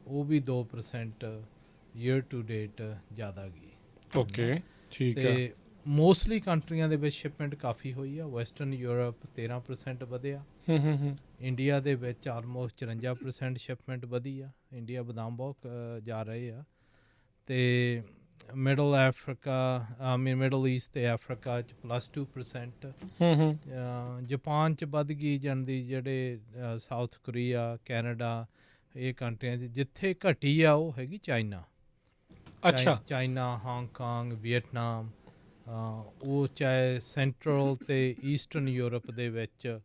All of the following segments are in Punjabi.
ਉਹ ਵੀ 2% ਈਅਰ ਟੂ ਡੇਟ ਜ਼ਿਆਦਾ ਗਈ। ਓਕੇ, ਠੀਕ ਹੈ। ਤੇ ਮੋਸਟਲੀ ਕੰਟਰੀਆਂ ਦੇ ਵਿੱਚ ਸ਼ਿਪਮੈਂਟ ਕਾਫੀ ਹੋਈ ਆ। ਵੈਸਟਰਨ ਯੂਰਪ 13% ਵਧਿਆ। ਇੰਡੀਆ ਦੇ ਵਿੱਚ ਆਲਮੋਸਟ 54% ਸ਼ਿਪਮੈਂਟ ਵਧੀ ਆ। ਇੰਡੀਆ ਬਦਾਮ ਬਹੁਤ ਜਾ ਰਹੇ ਆ। ਤੇ ਮਿਡਲ ਅਫਰੀਕਾ ਮਿਡਲ ਈਸਟ ਤੇ ਅਫਰੀਕਾ 'ਚ +2%। ਜਾਪਾਨ 'ਚ ਵੱਧ ਗਈ ਜਾਂਦੀ। ਜਿਹੜੇ ਸਾਊਥ ਕੋਰੀਆ, ਕੈਨੇਡਾ, ਇਹ ਕੰਟਰੀਆਂ 'ਚ ਜਿੱਥੇ ਘਟੀ ਆ ਉਹ ਹੈਗੀ ਚਾਈਨਾ। ਅੱਛਾ। ਚਾਈਨਾ, ਹਾਂਗਕਾਂਗ, ਵੀਅਟਨਾਮ, ਉਹ ਚਾਹੇ ਸੈਂਟਰਲ ਤੇ ਈਸਟਰਨ ਯੂਰਪ ਦੇ ਵਿੱਚ,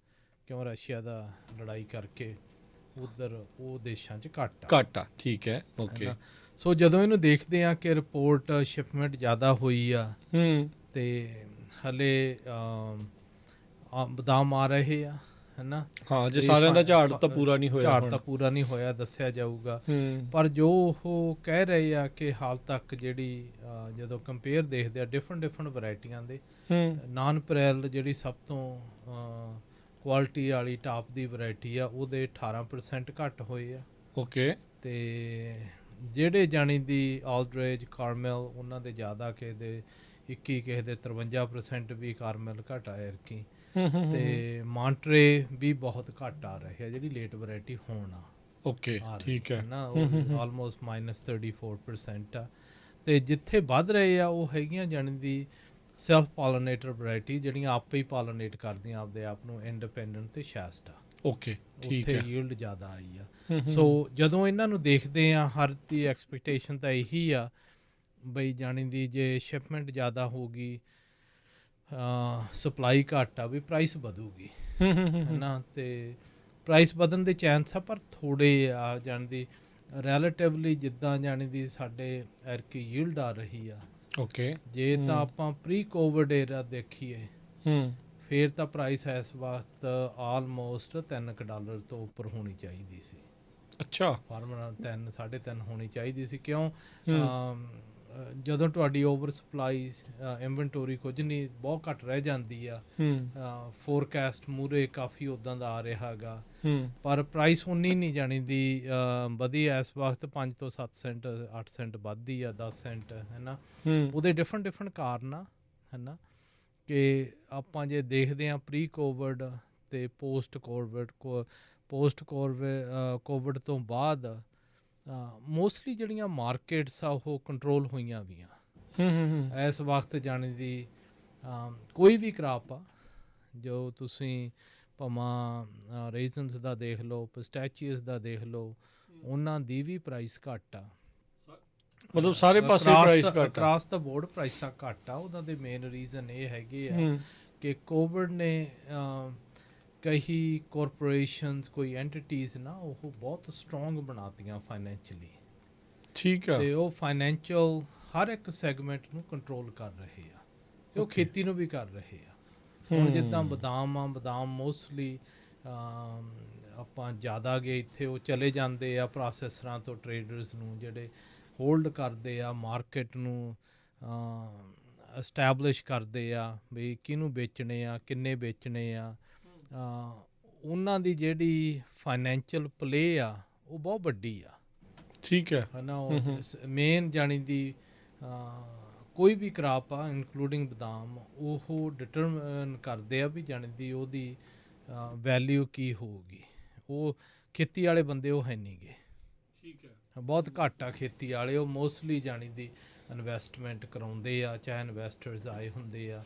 ਕਿਉਂ ਰਸ਼ੀਆ ਦਾ ਲੜਾਈ ਕਰਕੇ ਉੱਧਰ ਉਹ ਦੇਸ਼ਾਂ 'ਚ ਘੱਟ ਆ। ਠੀਕ ਹੈ, ਓਕੇ। ਸੋ ਜਦੋਂ ਇਹਨੂੰ ਦੇਖਦੇ ਆ ਕਿ ਰਿਪੋਰਟ ਸ਼ਿਪਮੈਂਟ ਜ਼ਿਆਦਾ ਹੋਈ ਆ ਤੇ ਹਲੇ ਬਦਾਮ ਆ ਰਹੇ ਆ, ਹੈ ਨਾ। ਹਾਂ, ਜੇ ਸਾਰਿਆਂ ਦਾ ਝਾੜ ਤਾਂ ਪੂਰਾ ਨਹੀਂ ਹੋਇਆ, ਝਾੜ ਤਾਂ ਪੂਰਾ ਨਹੀਂ ਹੋਇਆ, ਦੱਸਿਆ ਜਾਊਗਾ। ਪਰ ਜੋ ਉਹ ਕਹਿ ਰਹੇ ਆ ਕਿ ਹਾਲ ਤੱਕ ਜਿਹੜੀ ਜਦੋਂ ਕੰਪੇਅਰ ਦੇਖਦੇ ਆ ਡਿਫਰੈਂਟ ਵੈਰਾਈਟੀਆਂ ਦੇ, ਨਾਨ ਪ੍ਰੈਲ ਜਿਹੜੀ ਸਭ ਤੋਂ ਕੁਆਲਿਟੀ ਵਾਲੀ ਟਾਪ ਦੀ ਵੈਰਾਈਟੀ ਆ ਉਹਦੇ 18% ਘੱਟ ਹੋਏ ਆ। ਓਕੇ। ਤੇ ਜਿਹੜੇ ਜਾਣੀ ਦੀ ਆਲਡਰੇਜ, ਕਾਰਮਲ, ਉਹਨਾਂ ਦੇ ਜ਼ਿਆਦਾ, ਕਿਸੇ ਦੇ 21, ਕਿਸੇ ਦੇ 53% ਵੀ ਕਾਰਮਲ ਘੱਟ ਆਇਆ ਇਰਕੀ। ਤੇ ਮਾਂਟਰੇ ਵੀ ਬਹੁਤ ਘੱਟ ਆ ਰਹੇ ਆ, ਜਿਹੜੀ ਲੇਟ ਵੈਰਾਈਟੀ ਹੁਣ ਆ। ਓਕੇ, ਠੀਕ ਹੈ ਨਾ, ਉਹ ਆਲਮੋਸਟ -34% ਆ। ਤੇ ਜਿੱਥੇ ਵੱਧ ਰਹੇ ਆ ਉਹ ਹੈਗੀਆਂ ਜਾਣੀ ਦੀ ਸੈਲਫ ਪਾਲੋਨੇਟਰ ਵੈਰਾਈਟੀ, ਜਿਹੜੀਆਂ ਆਪੇ ਹੀ ਪਾਲੋਨੇਟ ਕਰਦੀਆਂ ਆਪਦੇ ਆਪ ਨੂੰ, ਇੰਡੀਪੈਂਡੈਂਟ ਤੇ ਸ਼ੈਸਟਾ। ਓਕੇ, ਠੀਕ ਹੈ। ਉੱਥੇ ਯੀਲਡ ਜ਼ਿਆਦਾ ਆਈ ਆ। ਸੋ ਜਦੋਂ ਇਹਨਾਂ ਨੂੰ ਦੇਖਦੇ ਆ, ਹਰ ਦੀ ਐਕਸਪੈਕਟੇਸ਼ਨ ਤਾਂ ਇਹੀ ਆ ਬਈ ਜਾਣੀ ਦੀ ਜੇ ਸ਼ਿਪਮੈਂਟ ਜ਼ਿਆਦਾ ਹੋਊਗੀ, ਸਪਲਾਈ ਘੱਟ ਆ, ਵੀ ਪ੍ਰਾਈਸ ਵਧੂਗੀ, ਹੈ ਨਾ। ਤੇ ਪ੍ਰਾਈਸ ਵਧਣ ਦੇ ਚਾਂਸ ਆ, ਪਰ ਥੋੜ੍ਹੇ ਆ ਜਾਣ ਦੀ ਰੈਲੇਟਿਵਲੀ। ਜਿੱਦਾਂ ਜਾਣੀ ਦੀ ਸਾਡੇ ਐਰਕੀ ਯੀਲਡ ਆ ਰਹੀ ਆ, ਓਕੇ, ਜੇ ਤਾਂ ਆਪਾਂ ਪ੍ਰੀ ਕੋਵਿਡ ਏਰਾ ਦੇਖੀਏ ਫਿਰ ਤਾਂ ਪ੍ਰਾਈਸ ਇਸ ਵਕਤ ਆਲਮੋਸਟ $3 ਤੋਂ ਉੱਪਰ ਹੋਣੀ ਚਾਹੀਦੀ ਸੀ। ਅੱਛਾ। ਫਾਰਮਰ 3, 3.5 ਹੋਣੀ ਚਾਹੀਦੀ ਸੀ। ਕਿਉਂ? ਜਦੋਂ ਤੁਹਾਡੀ ਓਵਰ ਸਪਲਾਈ, ਇਨਵੈਂਟੋਰੀ ਕੁਝ ਨਹੀਂ, ਬਹੁਤ ਘੱਟ ਰਹਿ ਜਾਂਦੀ ਆ। ਫੋਰਕਾਸਟ ਮੂਹਰੇ ਕਾਫੀ ਉੱਦਾਂ ਦਾ ਆ ਰਿਹਾ ਹੈਗਾ, ਪਰ ਪ੍ਰਾਈਸ ਉਨੀ ਨਹੀਂ ਜਾਣੀ ਦੀ ਵਧੀ। ਇਸ ਵਕਤ 5 ਤੋਂ 7 ਸੈਂਟ, 8 ਸੈਂਟ ਵੱਧਦੀ ਆ, 10 ਸੈਂਟ, ਹੈ ਨਾ। ਉਹਦੇ ਡਿਫਰੈਂਟ ਕਾਰਨ ਆ, ਹੈ ਨਾ। ਕਿ ਆਪਾਂ ਜੇ ਦੇਖਦੇ ਹਾਂ ਪ੍ਰੀ ਕੋਵਿਡ ਅਤੇ ਪੋਸਟ ਕੋਵਿਡ ਤੋਂ ਬਾਅਦ ਮੋਸਟਲੀ ਜਿਹੜੀਆਂ ਮਾਰਕੀਟਸ ਆ ਉਹ ਕੰਟਰੋਲ ਹੋਈਆਂ ਵੀਆਂ। ਇਸ ਵਕਤ ਜਾਣੀ ਦੀ ਕੋਈ ਵੀ ਕ੍ਰਾਪ ਆ, ਜੋ ਤੁਸੀਂ ਭਾਵੇਂ ਰੇਜ਼ਨਸ ਦਾ ਦੇਖ ਲਓ, ਪਿਸਟੈਚੀਅਸ ਦਾ ਦੇਖ ਲਓ, ਉਹਨਾਂ ਦੀ ਵੀ ਪ੍ਰਾਈਸ ਘੱਟ ਆ। ਮਤਲਬ ਸਾਰੇ ਪਾਸੇ ਪ੍ਰਾਈਸ ਘੱਟ ਆ, ਅਕਰਾਸ ਦਾ ਬੋਰਡ ਪ੍ਰਾਈਸਾਂ ਘੱਟ ਆ। ਉਹਨਾਂ ਦੇ ਮੇਨ ਰੀਜ਼ਨ ਇਹ ਹੈਗੇ ਆ ਕਿ ਕੋਵਿਡ ਨੇ ਕਈ ਕਾਰਪੋਰੇਸ਼ਨਸ, ਕੋਈ ਐਂਟੀਟੀਜ਼ ਨਾ, ਉਹ ਬਹੁਤ ਸਟਰੋਂਗ ਬਣਾਤੀਆਂ ਫਾਈਨੈਂਸ਼ੀਅਲੀ। ਠੀਕ ਆ। ਤੇ ਉਹ ਫਾਈਨੈਂਸ਼ੀਅਲ ਹਰ ਇੱਕ ਸੈਗਮੈਂਟ ਨੂੰ ਕੰਟਰੋਲ ਕਰ ਰਹੇ ਆ, ਤੇ ਉਹ ਖੇਤੀ ਨੂੰ ਵੀ ਕਰ ਰਹੇ ਆ। ਹੁਣ ਜਿੱਦਾਂ ਬਦਾਮ ਆ, ਬਦਾਮ ਮੋਸਟਲੀ ਆਪਾਂ ਜ਼ਿਆਦਾ ਗਏ ਇੱਥੇ, ਉਹ ਚਲੇ ਜਾਂਦੇ ਆ ਪ੍ਰੋਸੈਸਰਾਂ ਤੋਂ ਟਰੇਡਰਸ ਨੂੰ, ਜਿਹੜੇ ਹੋਲਡ ਕਰਦੇ ਆ ਮਾਰਕੀਟ ਨੂੰ, ਐਸਟੈਬਲਿਸ਼ ਕਰਦੇ ਆ ਵੀ ਕਿਹਨੂੰ ਵੇਚਣੇ ਆ, ਕਿੰਨੇ ਵੇਚਣੇ ਆ। ਉਹਨਾਂ ਦੀ ਜਿਹੜੀ ਫਾਈਨੈਂਸ਼ੀਅਲ ਪਲੇ ਆ ਉਹ ਬਹੁਤ ਵੱਡੀ ਆ। ਠੀਕ ਹੈ ਨਾ। ਉਹ ਮੇਨ ਜਾਣੀ ਦੀ ਕੋਈ ਵੀ ਕ੍ਰਾਪ ਆ ਇਨਕਲੂਡਿੰਗ ਬਦਾਮ, ਉਹ ਡਿਟਰਮਿਨ ਕਰਦੇ ਆ ਵੀ ਜਾਣੀ ਦੀ ਉਹਦੀ ਵੈਲਿਊ ਕੀ ਹੋਊਗੀ। ਉਹ ਖੇਤੀ ਵਾਲੇ ਬੰਦੇ ਉਹ ਹੈ ਨਹੀਂ ਗੇ। ਠੀਕ ਹੈ, ਬਹੁਤ ਘੱਟ ਆ ਖੇਤੀ ਵਾਲੇ। ਉਹ ਮੋਸਟਲੀ ਜਾਣੀ ਦੀ ਇਨਵੈਸਟਮੈਂਟ ਕਰਾਉਂਦੇ ਆ, ਚਾਹੇ ਇਨਵੈਸਟਰਸ ਆਏ ਹੁੰਦੇ ਆ,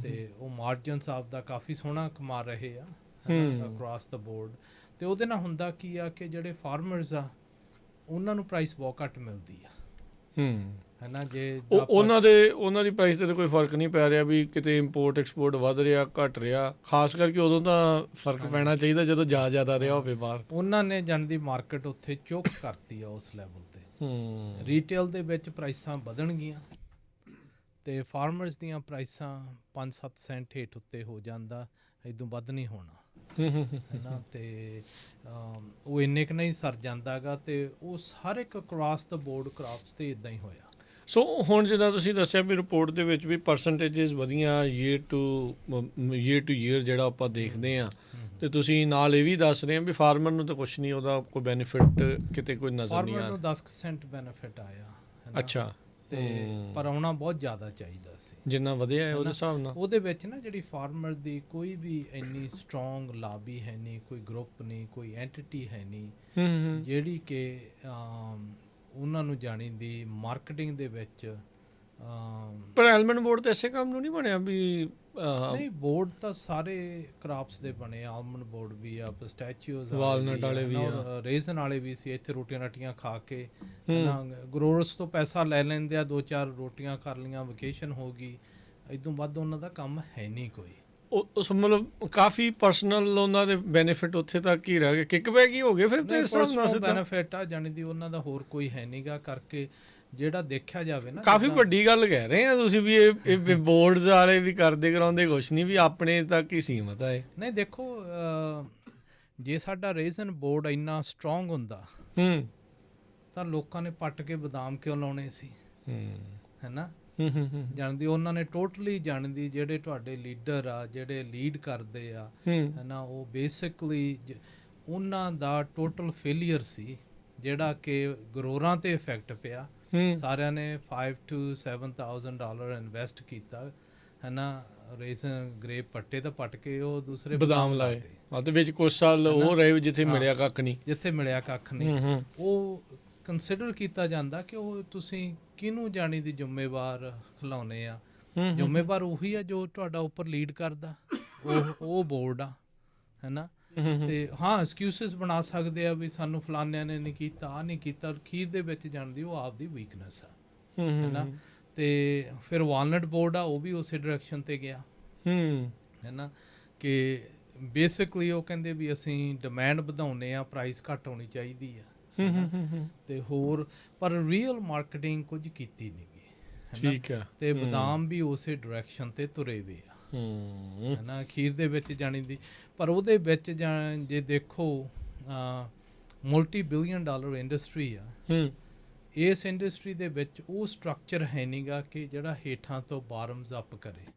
ਤੇ ਉਹ ਮਾਰਜਨਸ ਆਫ ਦਾ ਕਾਫੀ ਸੋਹਣਾ ਕਮਾ ਰਹੇ ਆ ਅਕਰਾਸ ਦਾ ਬੋਰਡ। ਤੇ ਉਹਦੇ ਨਾਲ ਹੁੰਦਾ ਕੀ ਆ ਕਿ ਜਿਹੜੇ ਫਾਰਮਰਸ ਆ ਉਹਨਾਂ ਨੂੰ ਪ੍ਰਾਈਸ ਬਹੁਤ ਘੱਟ ਮਿਲਦੀ ਆ, ਹੈ ਨਾ। ਜੇ ਉਹਨਾਂ ਦੀ ਪ੍ਰਾਈਸ 'ਤੇ ਕੋਈ ਫਰਕ ਨਹੀਂ ਪੈ ਰਿਹਾ ਵੀ ਕਿਤੇ ਇੰਪੋਰਟ ਐਕਸਪੋਰਟ ਵੱਧ ਰਿਹਾ, ਘੱਟ ਰਿਹਾ। ਖਾਸ ਕਰਕੇ ਉਦੋਂ ਤਾਂ ਫਰਕ ਪੈਣਾ ਚਾਹੀਦਾ ਜਦੋਂ ਜ਼ਿਆਦਾ ਰਿਹਾ ਹੋਵੇ ਬਾਹਰ। ਉਹਨਾਂ ਨੇ ਜਾਣ ਦੀ ਮਾਰਕੀਟ ਉੱਥੇ ਚੁੱਕ ਕਰਤੀ ਆ ਉਸ ਲੈਵਲ 'ਤੇ। ਰੀਟੇਲ ਦੇ ਵਿੱਚ ਪ੍ਰਾਈਸਾਂ ਵਧਣਗੀਆਂ ਅਤੇ ਫਾਰਮਰਸ ਦੀਆਂ ਪ੍ਰਾਈਸਾਂ 5-7 ਸੈਂਟ ਹੇਠ ਉੱਤੇ ਹੋ ਜਾਂਦਾ, ਇੱਦੋਂ ਵੱਧ ਨਹੀਂ ਹੋਣਾ, ਹੈ ਨਾ। ਅਤੇ ਉਹ ਇੰਨੇ ਕੁ ਨਹੀਂ ਸਰ ਜਾਂਦਾ ਗਾ। ਅਤੇ ਉਹ ਹਰ ਇੱਕ ਅਕਰਾਸ ਦਾ ਬੋਰਡ ਕ੍ਰਾਪਸ 'ਤੇ ਇੱਦਾਂ ਹੀ ਹੋਇਆ। ਸੋ ਹੁਣ ਜਿੱਦਾਂ ਤੁਸੀਂ ਦੱਸਿਆ ਵੀ ਰਿਪੋਰਟ ਦੇ ਵਿੱਚ ਵੀ ਪਰਸੈਂਟੇजेस ਵਧੀਆਂ ਈਅਰ ਟੂ ਈਅਰ ਜਿਹੜਾ ਆਪਾਂ ਦੇਖਦੇ ਆ, ਤੇ ਤੁਸੀਂ ਨਾਲ ਇਹ ਵੀ ਦੱਸ ਰਹੇ ਆ ਵੀ ਫਾਰਮਰ ਨੂੰ ਤਾਂ ਕੁਝ ਨਹੀਂ ਉਹਦਾ ਕੋਈ ਬੈਨੀਫਿਟ ਕਿਤੇ ਕੋਈ ਨਜ਼ਰ ਨਹੀਂ ਫਾਰਮਰ ਆ ਨੂੰ 10% ਬੈਨੀਫਿਟ ਆਇਆ ਹੈ ਨਾ। ਅੱਛਾ। ਤੇ ਪਰ ਆਉਣਾ ਬਹੁਤ ਜ਼ਿਆਦਾ ਚਾਹੀਦਾ ਸੀ ਜਿੰਨਾ ਵਧਿਆ ਹੈ ਉਹਦੇ ਹਿਸਾਬ ਨਾਲ। ਉਹਦੇ ਵਿੱਚ ਨਾ ਜਿਹੜੀ ਫਾਰਮਰ ਦੀ ਕੋਈ ਵੀ ਇੰਨੀ ਸਟਰੋਂਗ ਲਾਬੀ ਹੈ ਨਹੀਂ, ਕੋਈ ਗਰੁੱਪ ਨਹੀਂ, ਕੋਈ ਐਂਟੀਟੀ ਹੈ ਨਹੀਂ ਜਿਹੜੀ ਕਿ ਉਹਨਾਂ ਨੂੰ ਜਾਣੀ ਦੀ ਮਾਰਕੀਟਿੰਗ ਦੇ ਵਿੱਚ ਪਰ ਐਲਮੰਡ ਬੋਰਡ ਤਾਂ ਇਸੇ ਕੰਮ ਨੂੰ ਨਹੀਂ ਬਣਿਆ ਵੀ ਨਹੀਂ, ਬੋਰਡ ਤਾਂ ਸਾਰੇ ਕ੍ਰਾਪਸ ਦੇ ਬਣੇ, ਆਲਮੰਡ ਬੋਰਡ ਵੀ ਆ, ਪਿਸਟੈਚੀਓਜ਼ ਵਾਲਨਟ ਵਾਲੇ ਵੀ ਆ, ਰੇਜ਼ਨ ਵਾਲੇ ਵੀ ਸੀ। ਇੱਥੇ ਰੋਟੀਆਂ ਰਾਟੀਆਂ ਖਾ ਕੇ ਗਰੋਰਸ ਤੋਂ ਪੈਸਾ ਲੈ ਲੈਂਦੇ ਆ, 2-4 ਰੋਟੀਆਂ ਕਰ ਲੀਆਂ, ਵਕੇਸ਼ਨ ਹੋ ਗਈ, ਇਦੋਂ ਵੱਧ ਉਹਨਾਂ ਦਾ ਕੰਮ ਹੈ ਨਹੀਂ ਕੋਈ। ਉਸ ਮਤਲਬ ਕਾਫੀ ਪਰਸਨਲ ਉਹਨਾਂ ਦੇ ਬੈਨੀਫਿਟ ਉੱਥੇ ਤੱਕ ਹੀ ਰਹਿ ਗਏ, ਕਿਕਬੈਕ ਹੀ ਹੋ ਗਏ ਫਿਰ ਤੇ ਇਸ ਹਿਸਾਬ ਨਾਲ ਬੈਨੀਫਿਟ ਆ ਜਾਣੀ ਦੀ ਉਹਨਾਂ ਦਾ, ਹੋਰ ਕੋਈ ਹੈ ਨਹੀਂਗਾ। ਕਰਕੇ ਜਿਹੜਾ ਦੇਖਿਆ ਜਾਵੇ ਨਾ, ਕਾਫੀ ਵੱਡੀ ਗੱਲ ਕਹਿ ਰਹੇ ਆ ਤੁਸੀਂ ਵੀ ਇਹ ਬੋਰਡਸ ਵਾਲੇ ਵੀ ਕਰਦੇ ਕਰਾਉਂਦੇ ਕੁਛ ਨਹੀਂ, ਵੀ ਆਪਣੇ ਤੱਕ ਹੀ ਸੀਮਤ ਹੈ। ਨਹੀਂ ਦੇਖੋ, ਜੇ ਸਾਡਾ ਰੇਜ਼ਨ ਬੋਰਡ ਇੰਨਾ ਸਟਰੋਂਗ ਹੁੰਦਾ ਤਾਂ ਲੋਕਾਂ ਨੇ ਪੱਟ ਕੇ ਬਦਾਮ ਕਿਉਂ ਲਾਉਣੇ ਸੀ, ਹੈ ਨਾ। ਜਾਣਦੀ ਉਹਨਾਂ ਨੇ ਟੋਟਲੀ ਜਾਣਦੀ, ਜਿਹੜੇ ਤੁਹਾਡੇ ਲੀਡਰ ਆ, ਜਿਹੜੇ ਲੀਡ ਕਰਦੇ ਆ, ਹੈ ਨਾ, ਉਹ ਬੇਸਿਕਲੀ ਉਹਨਾਂ ਦਾ ਟੋਟਲ ਫੇਲੀਅਰ ਸੀ, ਜਿਹੜਾ ਕਿ ਗਰੋਰਾਂ ਤੇ ਇਫੈਕਟ ਪਿਆ। ਸਾਰਿਆਂ ਨੇ $5,000 to $7,000 ਇਨਵੈਸਟ ਕੀਤਾ, ਹੈ ਨਾ, ਰੇਜ਼ਨ ਗ੍ਰੇਪ ਪੱਟੇ ਤਾਂ ਪੱਟ ਕੇ ਉਹ ਦੂਸਰੇ ਬਦਾਮ ਲਾਏ, ਤੇ ਵਿੱਚ ਕੁਝ ਸਾਲ ਉਹ ਰਹੇ ਜਿੱਥੇ ਮਿਲਿਆ ਕੱਖ ਨਹੀਂ, ਜਿੱਥੇ ਮਿਲਿਆ ਕੱਖ ਨਹੀਂ। ਉਹ ਕੰਸੀਡਰ ਕੀਤਾ ਜਾਂਦਾ ਕਿ ਉਹ ਤੁਸੀਂ ਕਿਹਨੂੰ ਜਾਣੀ ਦੀ ਜ਼ਿੰਮੇਵਾਰ ਖਿਲਾਉਣੇ ਆ। ਜ਼ਿੰਮੇਵਾਰ ਉਹੀ ਆ ਜੋ ਤੁਹਾਡਾ ਉੱਪਰ ਲੀਡ ਕਰਦਾ, ਉਹ ਬੋਰਡ ਆ, ਹੈ ਨਾ। ਤੇ ਹਾਂ, ਐਕਸਕਿਊਜ਼ਸ ਬਣਾ ਸਕਦੇ ਆ ਵੀ ਸਾਨੂੰ ਫਲਾਨਿਆਂ ਨੇ ਨਹੀਂ ਕੀਤਾ, ਆ ਨਹੀਂ ਕੀਤਾ। ਅਖੀਰ ਦੇ ਵਿੱਚ ਜਾਣਦੀ ਉਹ ਆਪਦੀ ਵੀਕਨੈਸ ਆ, ਹੈ ਨਾ। ਤੇ ਫਿਰ ਵਾਲਨਟ ਬੋਰਡ ਆ, ਉਹ ਵੀ ਉਸੇ ਡਾਇਰੈਕਸ਼ਨ ਤੇ ਗਿਆ, ਹੈ ਨਾ, ਕਿ ਬੇਸਿਕਲੀ ਉਹ ਕਹਿੰਦੇ ਵੀ ਅਸੀਂ ਡਿਮਾਂਡ ਵਧਾਉਣੇ ਆ, ਪ੍ਰਾਈਸ ਘੱਟ ਹੋਣੀ ਚਾਹੀਦੀ ਆ, ਤੇ ਹੋਰ ਪਰ ਰੀਅਲ ਮਾਰਕੀਟਿੰਗ ਕੁਝ ਕੀਤੀ ਨਹੀਂ ਗਈ, ਠੀਕ ਆ। ਤੇ ਬਦਾਮ ਵੀ ਉਸੇ ਡਾਇਰੈਕਸ਼ਨ ਤੇ ਤੁਰੇ ਵੇ ਆ, ਹੈ ਨਾ, ਅਖੀਰ ਦੇ ਵਿੱਚ ਜਾਣੀ ਦੀ। ਪਰ ਉਹਦੇ ਵਿੱਚ ਜੇ ਦੇਖੋ, multi-billion-dollar ਇੰਡਸਟਰੀ ਆ, ਇਸ ਇੰਡਸਟਰੀ ਦੇ ਵਿੱਚ ਉਹ ਸਟਰਕਚਰ ਹੈ ਨਹੀਂਗਾ ਕਿ ਜਿਹੜਾ ਹੇਠਾਂ ਤੋਂ ਬਾਰਮਸ ਅਪ ਕਰੇ,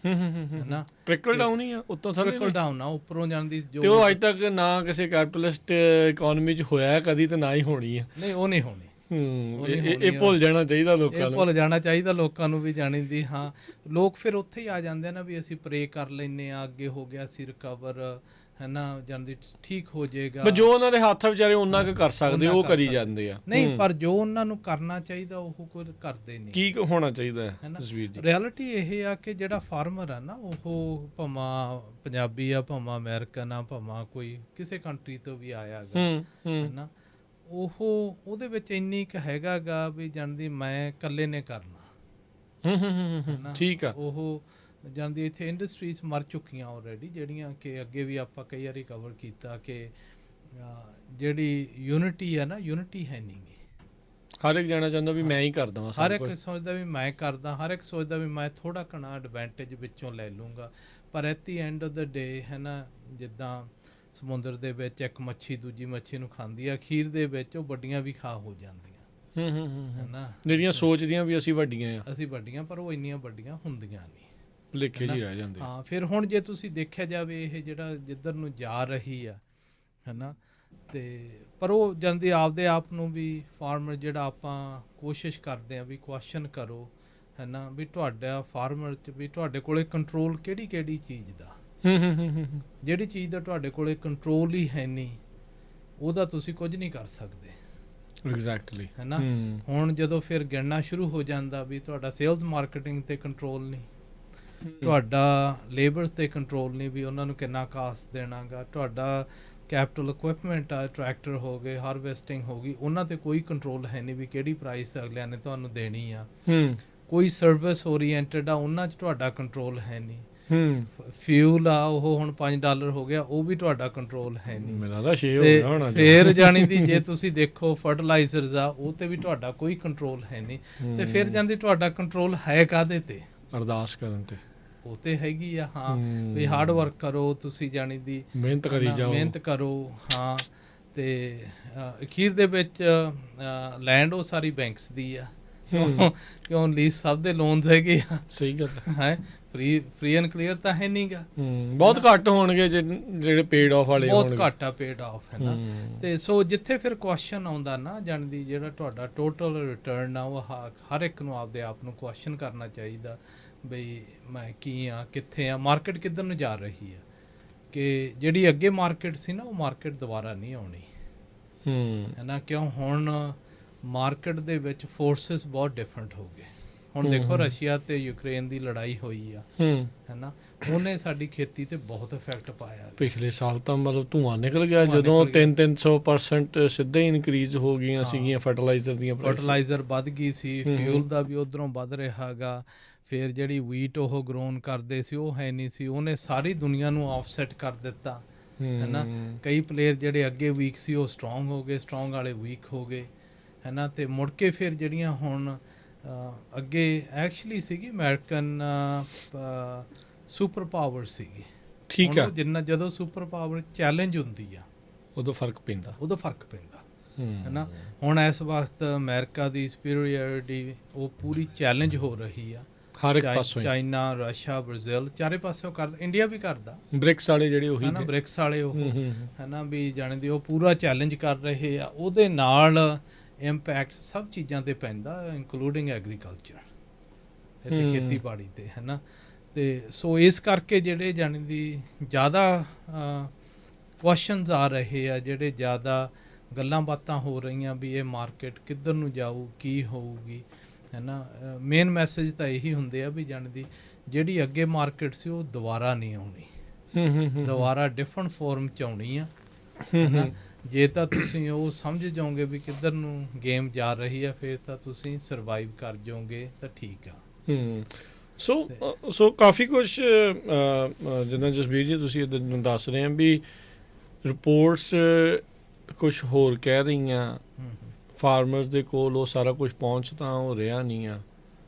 ਹੈ ਨਾ। ਟ੍ਰਿਕਲ ਡਾਊਨ ਹੀ ਆ, ਉੱਤੋਂ ਥੱਲੇ ਟ੍ਰਿਕਲ ਡਾਊਨ ਆ, ਉੱਪਰੋਂ ਜਾਂਦੀ ਜੋ। ਤੇ ਉਹ ਅੱਜ ਤੱਕ ਨਾ ਕਿਸੇ ਕੈਪੀਟਲਿਸਟ ਇਕਨੋਮੀ 'ਚ ਹੋਇਆ ਕਦੀ, ਤੇ ਨਾ ਹੀ ਹੋਣੀ ਆ। ਨਹੀਂ, ਉਹ ਨਹੀਂ ਹੋਣੀ। ਇਹ ਭੁੱਲ ਜਾਣਾ ਚਾਹੀਦਾ ਲੋਕਾਂ ਨੂੰ, ਭੁੱਲ ਜਾਣਾ ਚਾਹੀਦਾ ਲੋਕਾਂ ਨੂੰ ਵੀ ਜਾਣੀ ਦੀ। ਹਾਂ, ਲੋਕ ਫਿਰ ਉੱਥੇ ਹੀ ਆ ਜਾਂਦੇ ਨਾ ਵੀ ਅਸੀਂ ਪ੍ਰੇ ਕਰ ਲੈਂਦੇ ਆ, ਅੱਗੇ ਹੋ ਗਿਆ ਸੀ ਰਿਕਵਰ, ਹੈ ਨਾ, ਜਾਂਦੀ ਠੀਕ ਹੋ ਜਾਏਗਾ। ਜੋ ਉਹਨਾਂ ਦੇ ਹੱਥ ਵਿਚਾਰੇ ਉਹਨਾਂ ਕੁ ਕਰ ਸਕਦੇ ਉਹ ਕਰੀ ਜਾਂਦੇ ਆ। ਨਹੀਂ, ਪਰ ਜੋ ਉਹਨਾਂ ਨੂੰ ਕਰਨਾ ਚਾਹੀਦਾ ਉਹ ਕੋਈ ਕਰਦੇ ਨਹੀਂ। ਕੀ ਹੋਣਾ ਚਾਹੀਦਾ ਹੈ ਜਸਵੀਰ ਜੀ? ਰਿਐਲਿਟੀ ਇਹ ਆ ਕਿ ਜਿਹੜਾ ਫਾਰਮਰ ਆ ਨਾ, ਉਹ ਭਾਵੇਂ ਪੰਜਾਬੀ ਆ, ਭਾਵੇਂ ਅਮਰੀਕਨ ਆ, ਭਾਵੇਂ ਕੋਈ ਕਿਸੇ ਕੰਟਰੀ ਤੋਂ ਵੀ ਆਇਆ ਗਾ, ਹੈ ਨਾ, ਉਹਦੇ ਵਿੱਚ ਇੰਨੀ ਕੁ ਹੈਗਾ ਗਾ ਵੀ ਜਾਣਦੀ ਮੈਂ ਇਕੱਲੇ ਨੇ ਕਰਨਾ। ਠੀਕ ਆ। ਉਹ ਜਾਂਦੀ ਇੱਥੇ ਇੰਡਸਟਰੀਜ਼ ਮਰ ਚੁੱਕੀਆਂ ਆਲਰੇਡੀ, ਜਿਹੜੀਆਂ ਕਿ ਅੱਗੇ ਵੀ ਆਪਾਂ ਕਈ ਵਾਰੀ ਕਵਰ ਕੀਤਾ ਕਿ ਜਿਹੜੀ ਯੂਨਿਟੀ ਆ ਨਾ, ਯੂਨਿਟੀ ਹੈ ਨਹੀਂ ਗੀ। ਹਰ ਇੱਕ ਜਾਣਾ ਚਾਹੁੰਦਾ ਵੀ ਮੈਂ ਹੀ ਕਰਦਾ ਹਾਂ, ਹਰ ਇੱਕ ਸੋਚਦਾ ਵੀ ਮੈਂ ਕਰਦਾ, ਹਰ ਇੱਕ ਸੋਚਦਾ ਵੀ ਮੈਂ ਥੋੜਾ ਘਣਾ ਐਡਵਾਂਟੇਜ ਵਿੱਚੋਂ ਲੈ ਲੂੰਗਾ। ਪਰ ਐਟ ਦੀ ਐਂਡ ਆਫ ਦਾ ਡੇ, ਹੈ ਨਾ, ਜਿੱਦਾਂ ਸਮੁੰਦਰ ਦੇ ਵਿੱਚ ਇੱਕ ਮੱਛੀ ਦੂਜੀ ਮੱਛੀ ਨੂੰ ਖਾਂਦੀ ਆ, ਅਖੀਰ ਦੇ ਵਿੱਚ ਉਹ ਵੱਡੀਆਂ ਵੀ ਖਾ ਹੋ ਜਾਂਦੀਆਂ, ਹੈ ਨਾ, ਜਿਹੜੀਆਂ ਸੋਚਦੀਆਂ ਵੀ ਅਸੀਂ ਵੱਡੀਆਂ ਆ, ਅਸੀਂ ਵੱਡੀਆਂ, ਪਰ ਉਹ ਇੰਨੀਆਂ ਵੱਡੀਆਂ ਹੁੰਦੀਆਂ ਨਹੀਂ, ਭੁਲੇਖੇ ਜਿਹੇ ਰਹਿ ਜਾਂਦੇ। ਹਾਂ, ਫਿਰ ਹੁਣ ਜੇ ਤੁਸੀਂ ਦੇਖਿਆ ਜਾਵੇ ਇਹ ਜਿਹੜਾ ਜਿੱਧਰ ਨੂੰ ਜਾ ਰਹੀ ਆ, ਹੈ ਨਾ, ਤੇ ਪਰ ਉਹ ਜਾਂਦੀ ਆਪਦੇ ਆਪ ਨੂੰ ਵੀ ਫਾਰਮਰ ਜਿਹੜਾ ਆਪਾਂ ਕੋਸ਼ਿਸ਼ ਕਰਦੇ ਆ ਵੀ ਕੁਐਸਚਨ ਕਰੋ, ਹੈ ਨਾ, ਵੀ ਤੁਹਾਡਾ ਫਾਰਮਰ 'ਚ ਵੀ ਤੁਹਾਡੇ ਕੋਲੇ ਕੰਟਰੋਲ ਕਿਹੜੀ ਚੀਜ਼ ਦਾ, ਜਿਹੜੀ ਚੀਜ਼ ਦਾ ਤੁਹਾਡੇ ਕੋਲੇ ਕੰਟਰੋਲ ਹੀ ਹੈ ਨਹੀਂ, ਉਹਦਾ ਤੁਸੀਂ ਕੁਝ ਨਹੀਂ ਕਰ ਸਕਦੇ। ਐਗਜ਼ੈਕਟਲੀ, ਹੈ ਨਾ। ਹੁਣ ਜਦੋਂ ਫਿਰ ਗਿਣਨਾ ਸ਼ੁਰੂ ਹੋ ਜਾਂਦਾ ਵੀ ਤੁਹਾਡਾ ਸੇਲਸ ਮਾਰਕੀਟਿੰਗ ਤੇ ਕੰਟਰੋਲ ਨਹੀਂ, ਤੁਹਾਡਾ ਲੇਬਰ ਤੇ ਕੰਟਰੋਲ ਨਹੀਂ ਵੀ ਉਹਨਾਂ ਨੂੰ ਕਿੰਨਾ ਕਾਸਟ ਦੇਣਾਗਾ, ਤੁਹਾਡਾ ਕੈਪੀਟਲ ਇਕੁਇਪਮੈਂਟ ਆ, ਟਰੈਕਟਰ ਹੋ ਗਏ, ਹਾਰਵੈਸਟਿੰਗ ਹੋ ਗਈ, ਉਹਨਾਂ ਤੇ ਕੋਈ ਕੰਟਰੋਲ ਹੈ ਨਹੀਂ ਵੀ ਕਿਹੜੀ ਪ੍ਰਾਈਸ ਅਗਲਿਆਂ ਨੇ ਤੁਹਾਨੂੰ ਦੇਣੀ ਆ। ਕੋਈ ਸਰਵਿਸ ਓਰੀਐਂਟਡ ਆ, ਉਹਨਾਂ 'ਚ ਤੁਹਾਡਾ ਕੰਟਰੋਲ ਹੈ ਨਹੀਂ। ਫਿਊਲ ਆ, ਉਹ ਹੁਣ $5 ਹੋ ਗਿਆ, ਉਹ ਵੀ ਤੁਹਾਡਾ ਕੰਟਰੋਲ ਹੈ ਨਹੀਂ। ਮੈਨੂੰ ਲੱਗਦਾ 6 ਹੋ ਗਿਆ ਹੋਣਾ। ਫਿਰ ਜਾਣੀ ਦੀ ਜੇ ਤੁਸੀਂ ਦੇਖੋ ਫਰਟੀਲਾਈਜ਼ਰਸ ਆ, ਉਹ ਤੇ ਵੀ ਤੁਹਾਡਾ ਕੋਈ ਕੰਟਰੋਲ ਹੈ ਨਹੀਂ। ਤੇ ਫਿਰ ਜਾਂਦੀ ਤੁਹਾਡਾ ਕੰਟਰੋਲ ਹੈ ਕਾਹਦੇ ਤੇ? ਅਰਦਾਸ ਕਰਨ ਤੇ। ਉਹ ਤੇ ਹੈਗੀ ਆ, ਹਾਂ, ਵੀ ਹਾਰਡ ਵਰਕ ਕਰੋ, ਤੁਸੀਂ ਜਾਣੀ ਦੀ ਮਿਹਨਤ ਕਰੀ ਜਾਓ, ਮਿਹਨਤ ਕਰੋ। ਹਾਂ, ਤੇ ਅਖੀਰ ਦੇ ਵਿੱਚ ਲੈਂਡ ਉਹ ਸਾਰੀ ਬੈਂਕਸ ਦੀ ਆ, ਕਿਉਂ ਲੀਜ਼ ਸਭ ਦੇ ਲੋਨਸ ਹੈਗੇ ਆ, ਸਹੀ ਗੱਲ ਹੈ ਫ੍ਰੀ ਐਂਡ ਕਲੀਅਰ ਤਾਂ ਹੈ ਨਹੀਂਗਾ। ਬਹੁਤ ਘੱਟ ਹੋਣਗੇ ਜਿਹੜੇ ਪੇਡ ਆਫ ਵਾਲੇ ਬਹੁਤ ਹੋਣਗੇ, ਘੱਟ ਆ ਪੇਡ ਆਫ, ਹੈ ਨਾ। ਤੇ ਸੋ ਜਿੱਥੇ ਫਿਰ ਕੁਐਸਚਨ ਆਉਂਦਾ ਨਾ ਜਾਣਦੀ, ਜਿਹੜਾ ਤੁਹਾਡਾ ਟੋਟਲ ਰਿਟਰਨ ਆ ਉਹ ਹਰ ਇੱਕ ਨੂੰ ਆਪਦੇ ਆਪ ਨੂੰ ਕੁਐਸਚਨ ਕਰਨਾ ਚਾਹੀਦਾ ਬਈ ਮੈਂ ਕੀ ਆ, ਕਿੱਥੇ ਆ, ਮਾਰਕੀਟ ਕਿੱਧਰ ਨੂੰ ਜਾ ਰਹੀ ਆ, ਕਿ ਜਿਹੜੀ ਅੱਗੇ ਮਾਰਕੀਟ ਸੀ ਨਾ ਉਹ ਮਾਰਕੀਟ ਦੁਬਾਰਾ ਨਹੀਂ ਆਉਣੀ, ਹੈ ਨਾ। ਕਿਉਂ ਹੁਣ ਮਾਰਕੀਟ ਦੇ ਵਿੱਚ ਫੋਰਸਿਸ ਬਹੁਤ ਡਿਫਰੈਂਟ ਹੋ ਗਏ। ਹੁਣ ਦੇਖੋ ਰਸ਼ੀਆ ਤੇ ਯੂਕਰੇਨ ਦੀ ਲੜਾਈ ਹੋਈ ਆ, ਹੈ ਨਾ, ਉਹਨੇ ਸਾਡੀ ਖੇਤੀ ਤੇ ਬਹੁਤ ਇਫੈਕਟ ਪਾਇਆ। ਪਿਛਲੇ ਸਾਲ ਤਾਂ ਮਤਲਬ ਧੂਆਂ ਨਿਕਲ ਗਿਆ ਜਦੋਂ 300% ਸਿੱਧਾ ਹੀ ਇਨਕਰੀਜ਼ ਹੋ ਗਈਆਂ ਸੀਗੀਆਂ ਫਰਟੀਲਾਈਜ਼ਰ ਦੀਆਂ, ਫਰਟੀਲਾਈਜ਼ਰ ਵੱਧ ਗਈ ਸੀ, ਫਿਊਲ ਦਾ ਵੀ ਉਧਰੋਂ ਵੱਧ ਰਿਹਾ ਗਾ। ਫਿਰ ਜਿਹੜੀ ਵੀਟ ਉਹ ਗਰੋਨ ਕਰਦੇ ਸੀ ਉਹ ਹੈ ਨਹੀਂ ਸੀ, ਉਹਨੇ ਸਾਰੀ ਦੁਨੀਆ ਨੂੰ ਆਫਸੈਟ ਕਰ ਦਿੱਤਾ, ਹੈ ਨਾ। ਕਈ ਪਲੇਅਰ ਜਿਹੜੇ ਅੱਗੇ ਵੀਕ ਸੀ ਉਹ ਸਟਰੋਂਗ ਹੋ ਗਏ, ਸਟਰੋਂਗ ਵਾਲੇ ਵੀਕ ਹੋ ਗਏ, ਹੈ ਨਾ। ਤੇ ਮੁੜ ਕੇ ਫਿਰ ਜਿਹੜੀਆਂ ਹੁਣ ਅੱਗੇ ਐਕਚੁਅਲੀ ਸੀਗੀ ਅਮਰੀਕਨ ਸੁਪਰ ਪਾਵਰ ਸੀਗੀ, ਠੀਕ ਆ। ਜਿੰਨਾ ਜਦੋਂ ਸੁਪਰ ਪਾਵਰ ਚੈਲੰਜ ਹੁੰਦੀ ਆ ਉਦੋਂ ਫਰਕ ਪੈਂਦਾ, ਹੈ ਨਾ। ਹੁਣ ਇਸ ਵਕਤ ਅਮਰੀਕਾ ਦੀ ਸੁਪੀਰੀਅਰਿਟੀ ਉਹ ਪੂਰੀ ਚੈਲੰਜ ਹੋ ਰਹੀ ਆ ਹਰ ਇੱਕ ਪਾਸੋਂ, ਚਾਈਨਾ, ਰਸ਼ੀਆ, ਬ੍ਰਾਜ਼ੀਲ, ਚਾਰੇ ਪਾਸਿਓਂ ਕਰਦਾ, ਇੰਡੀਆ ਵੀ ਕਰਦਾ, ਬ੍ਰਿਕਸ ਵਾਲੇ ਜਿਹੜੇ ਉਹੀ ਨਾ, ਬ੍ਰਿਕਸ ਵਾਲੇ ਉਹ, ਹੈ ਨਾ, ਵੀ ਜਾਣਦੇ ਉਹ ਪੂਰਾ ਚੈਲੰਜ ਕਰ ਰਹੇ ਆ। ਉਹਦੇ ਨਾਲ ਇੰਪੈਕਟ ਸਭ ਚੀਜ਼ਾਂ ਤੇ ਪੈਂਦਾ, ਇਨਕਲੂਡਿੰਗ ਐਗਰੀਕਲਚਰ, ਇੱਥੇ ਖੇਤੀਬਾੜੀ ਤੇ, ਹੈ ਨਾ। ਤੇ ਸੋ ਇਸ ਕਰਕੇ ਜਿਹੜੇ ਜਾਣਦੀ ਜ਼ਿਆਦਾ ਕੁਐਸਚਨਸ ਆ ਰਹੇ ਆ, ਜਿਹੜੇ ਜ਼ਿਆਦਾ ਗੱਲਾਂ ਬਾਤਾਂ ਹੋ ਰਹੀਆਂ ਵੀ ਇਹ ਮਾਰਕੀਟ ਕਿੱਧਰ ਨੂੰ ਜਾਊ, ਕੀ ਹੋਊਗੀ, ਹੈ ਨਾ। ਮੇਨ ਮੈਸੇਜ ਤਾਂ ਇਹੀ ਹੁੰਦੇ ਆ ਵੀ ਜਾਣਦੀ ਜਿਹੜੀ ਅੱਗੇ ਮਾਰਕੀਟ ਸੀ ਉਹ ਦੁਬਾਰਾ ਨਹੀਂ ਆਉਣੀ, ਦੁਬਾਰਾ ਡਿਫਰੈਂਟ ਫਾਰਮ 'ਚ ਆਉਣੀ ਆ, ਹੈ ਨਾ। ਜੇ ਤਾਂ ਤੁਸੀਂ ਉਹ ਸਮਝ ਜਾਓਗੇ ਵੀ ਕਿੱਧਰ ਨੂੰ ਗੇਮ ਜਾ ਰਹੀ ਆ, ਫਿਰ ਤਾਂ ਤੁਸੀਂ ਸਰਵਾਈਵ ਕਰ ਜਾਓਗੇ ਤਾਂ ਠੀਕ ਆ। ਸੋ ਕਾਫੀ ਕੁਝ ਜਿੱਦਾਂ ਜਸਬੀਰ ਜੀ ਤੁਸੀਂ ਇੱਦਾਂ ਦੱਸ ਰਹੇ ਆ ਵੀ ਰਿਪੋਰਟਸ ਕੁਝ ਹੋਰ ਕਹਿ ਰਹੀਆਂ, ਫਾਰਮਰਸ ਦੇ ਕੋਲ ਉਹ ਸਾਰਾ ਕੁਝ ਪਹੁੰਚ ਤਾਂ ਹੋ ਰਿਹਾ ਨਹੀਂ ਆ।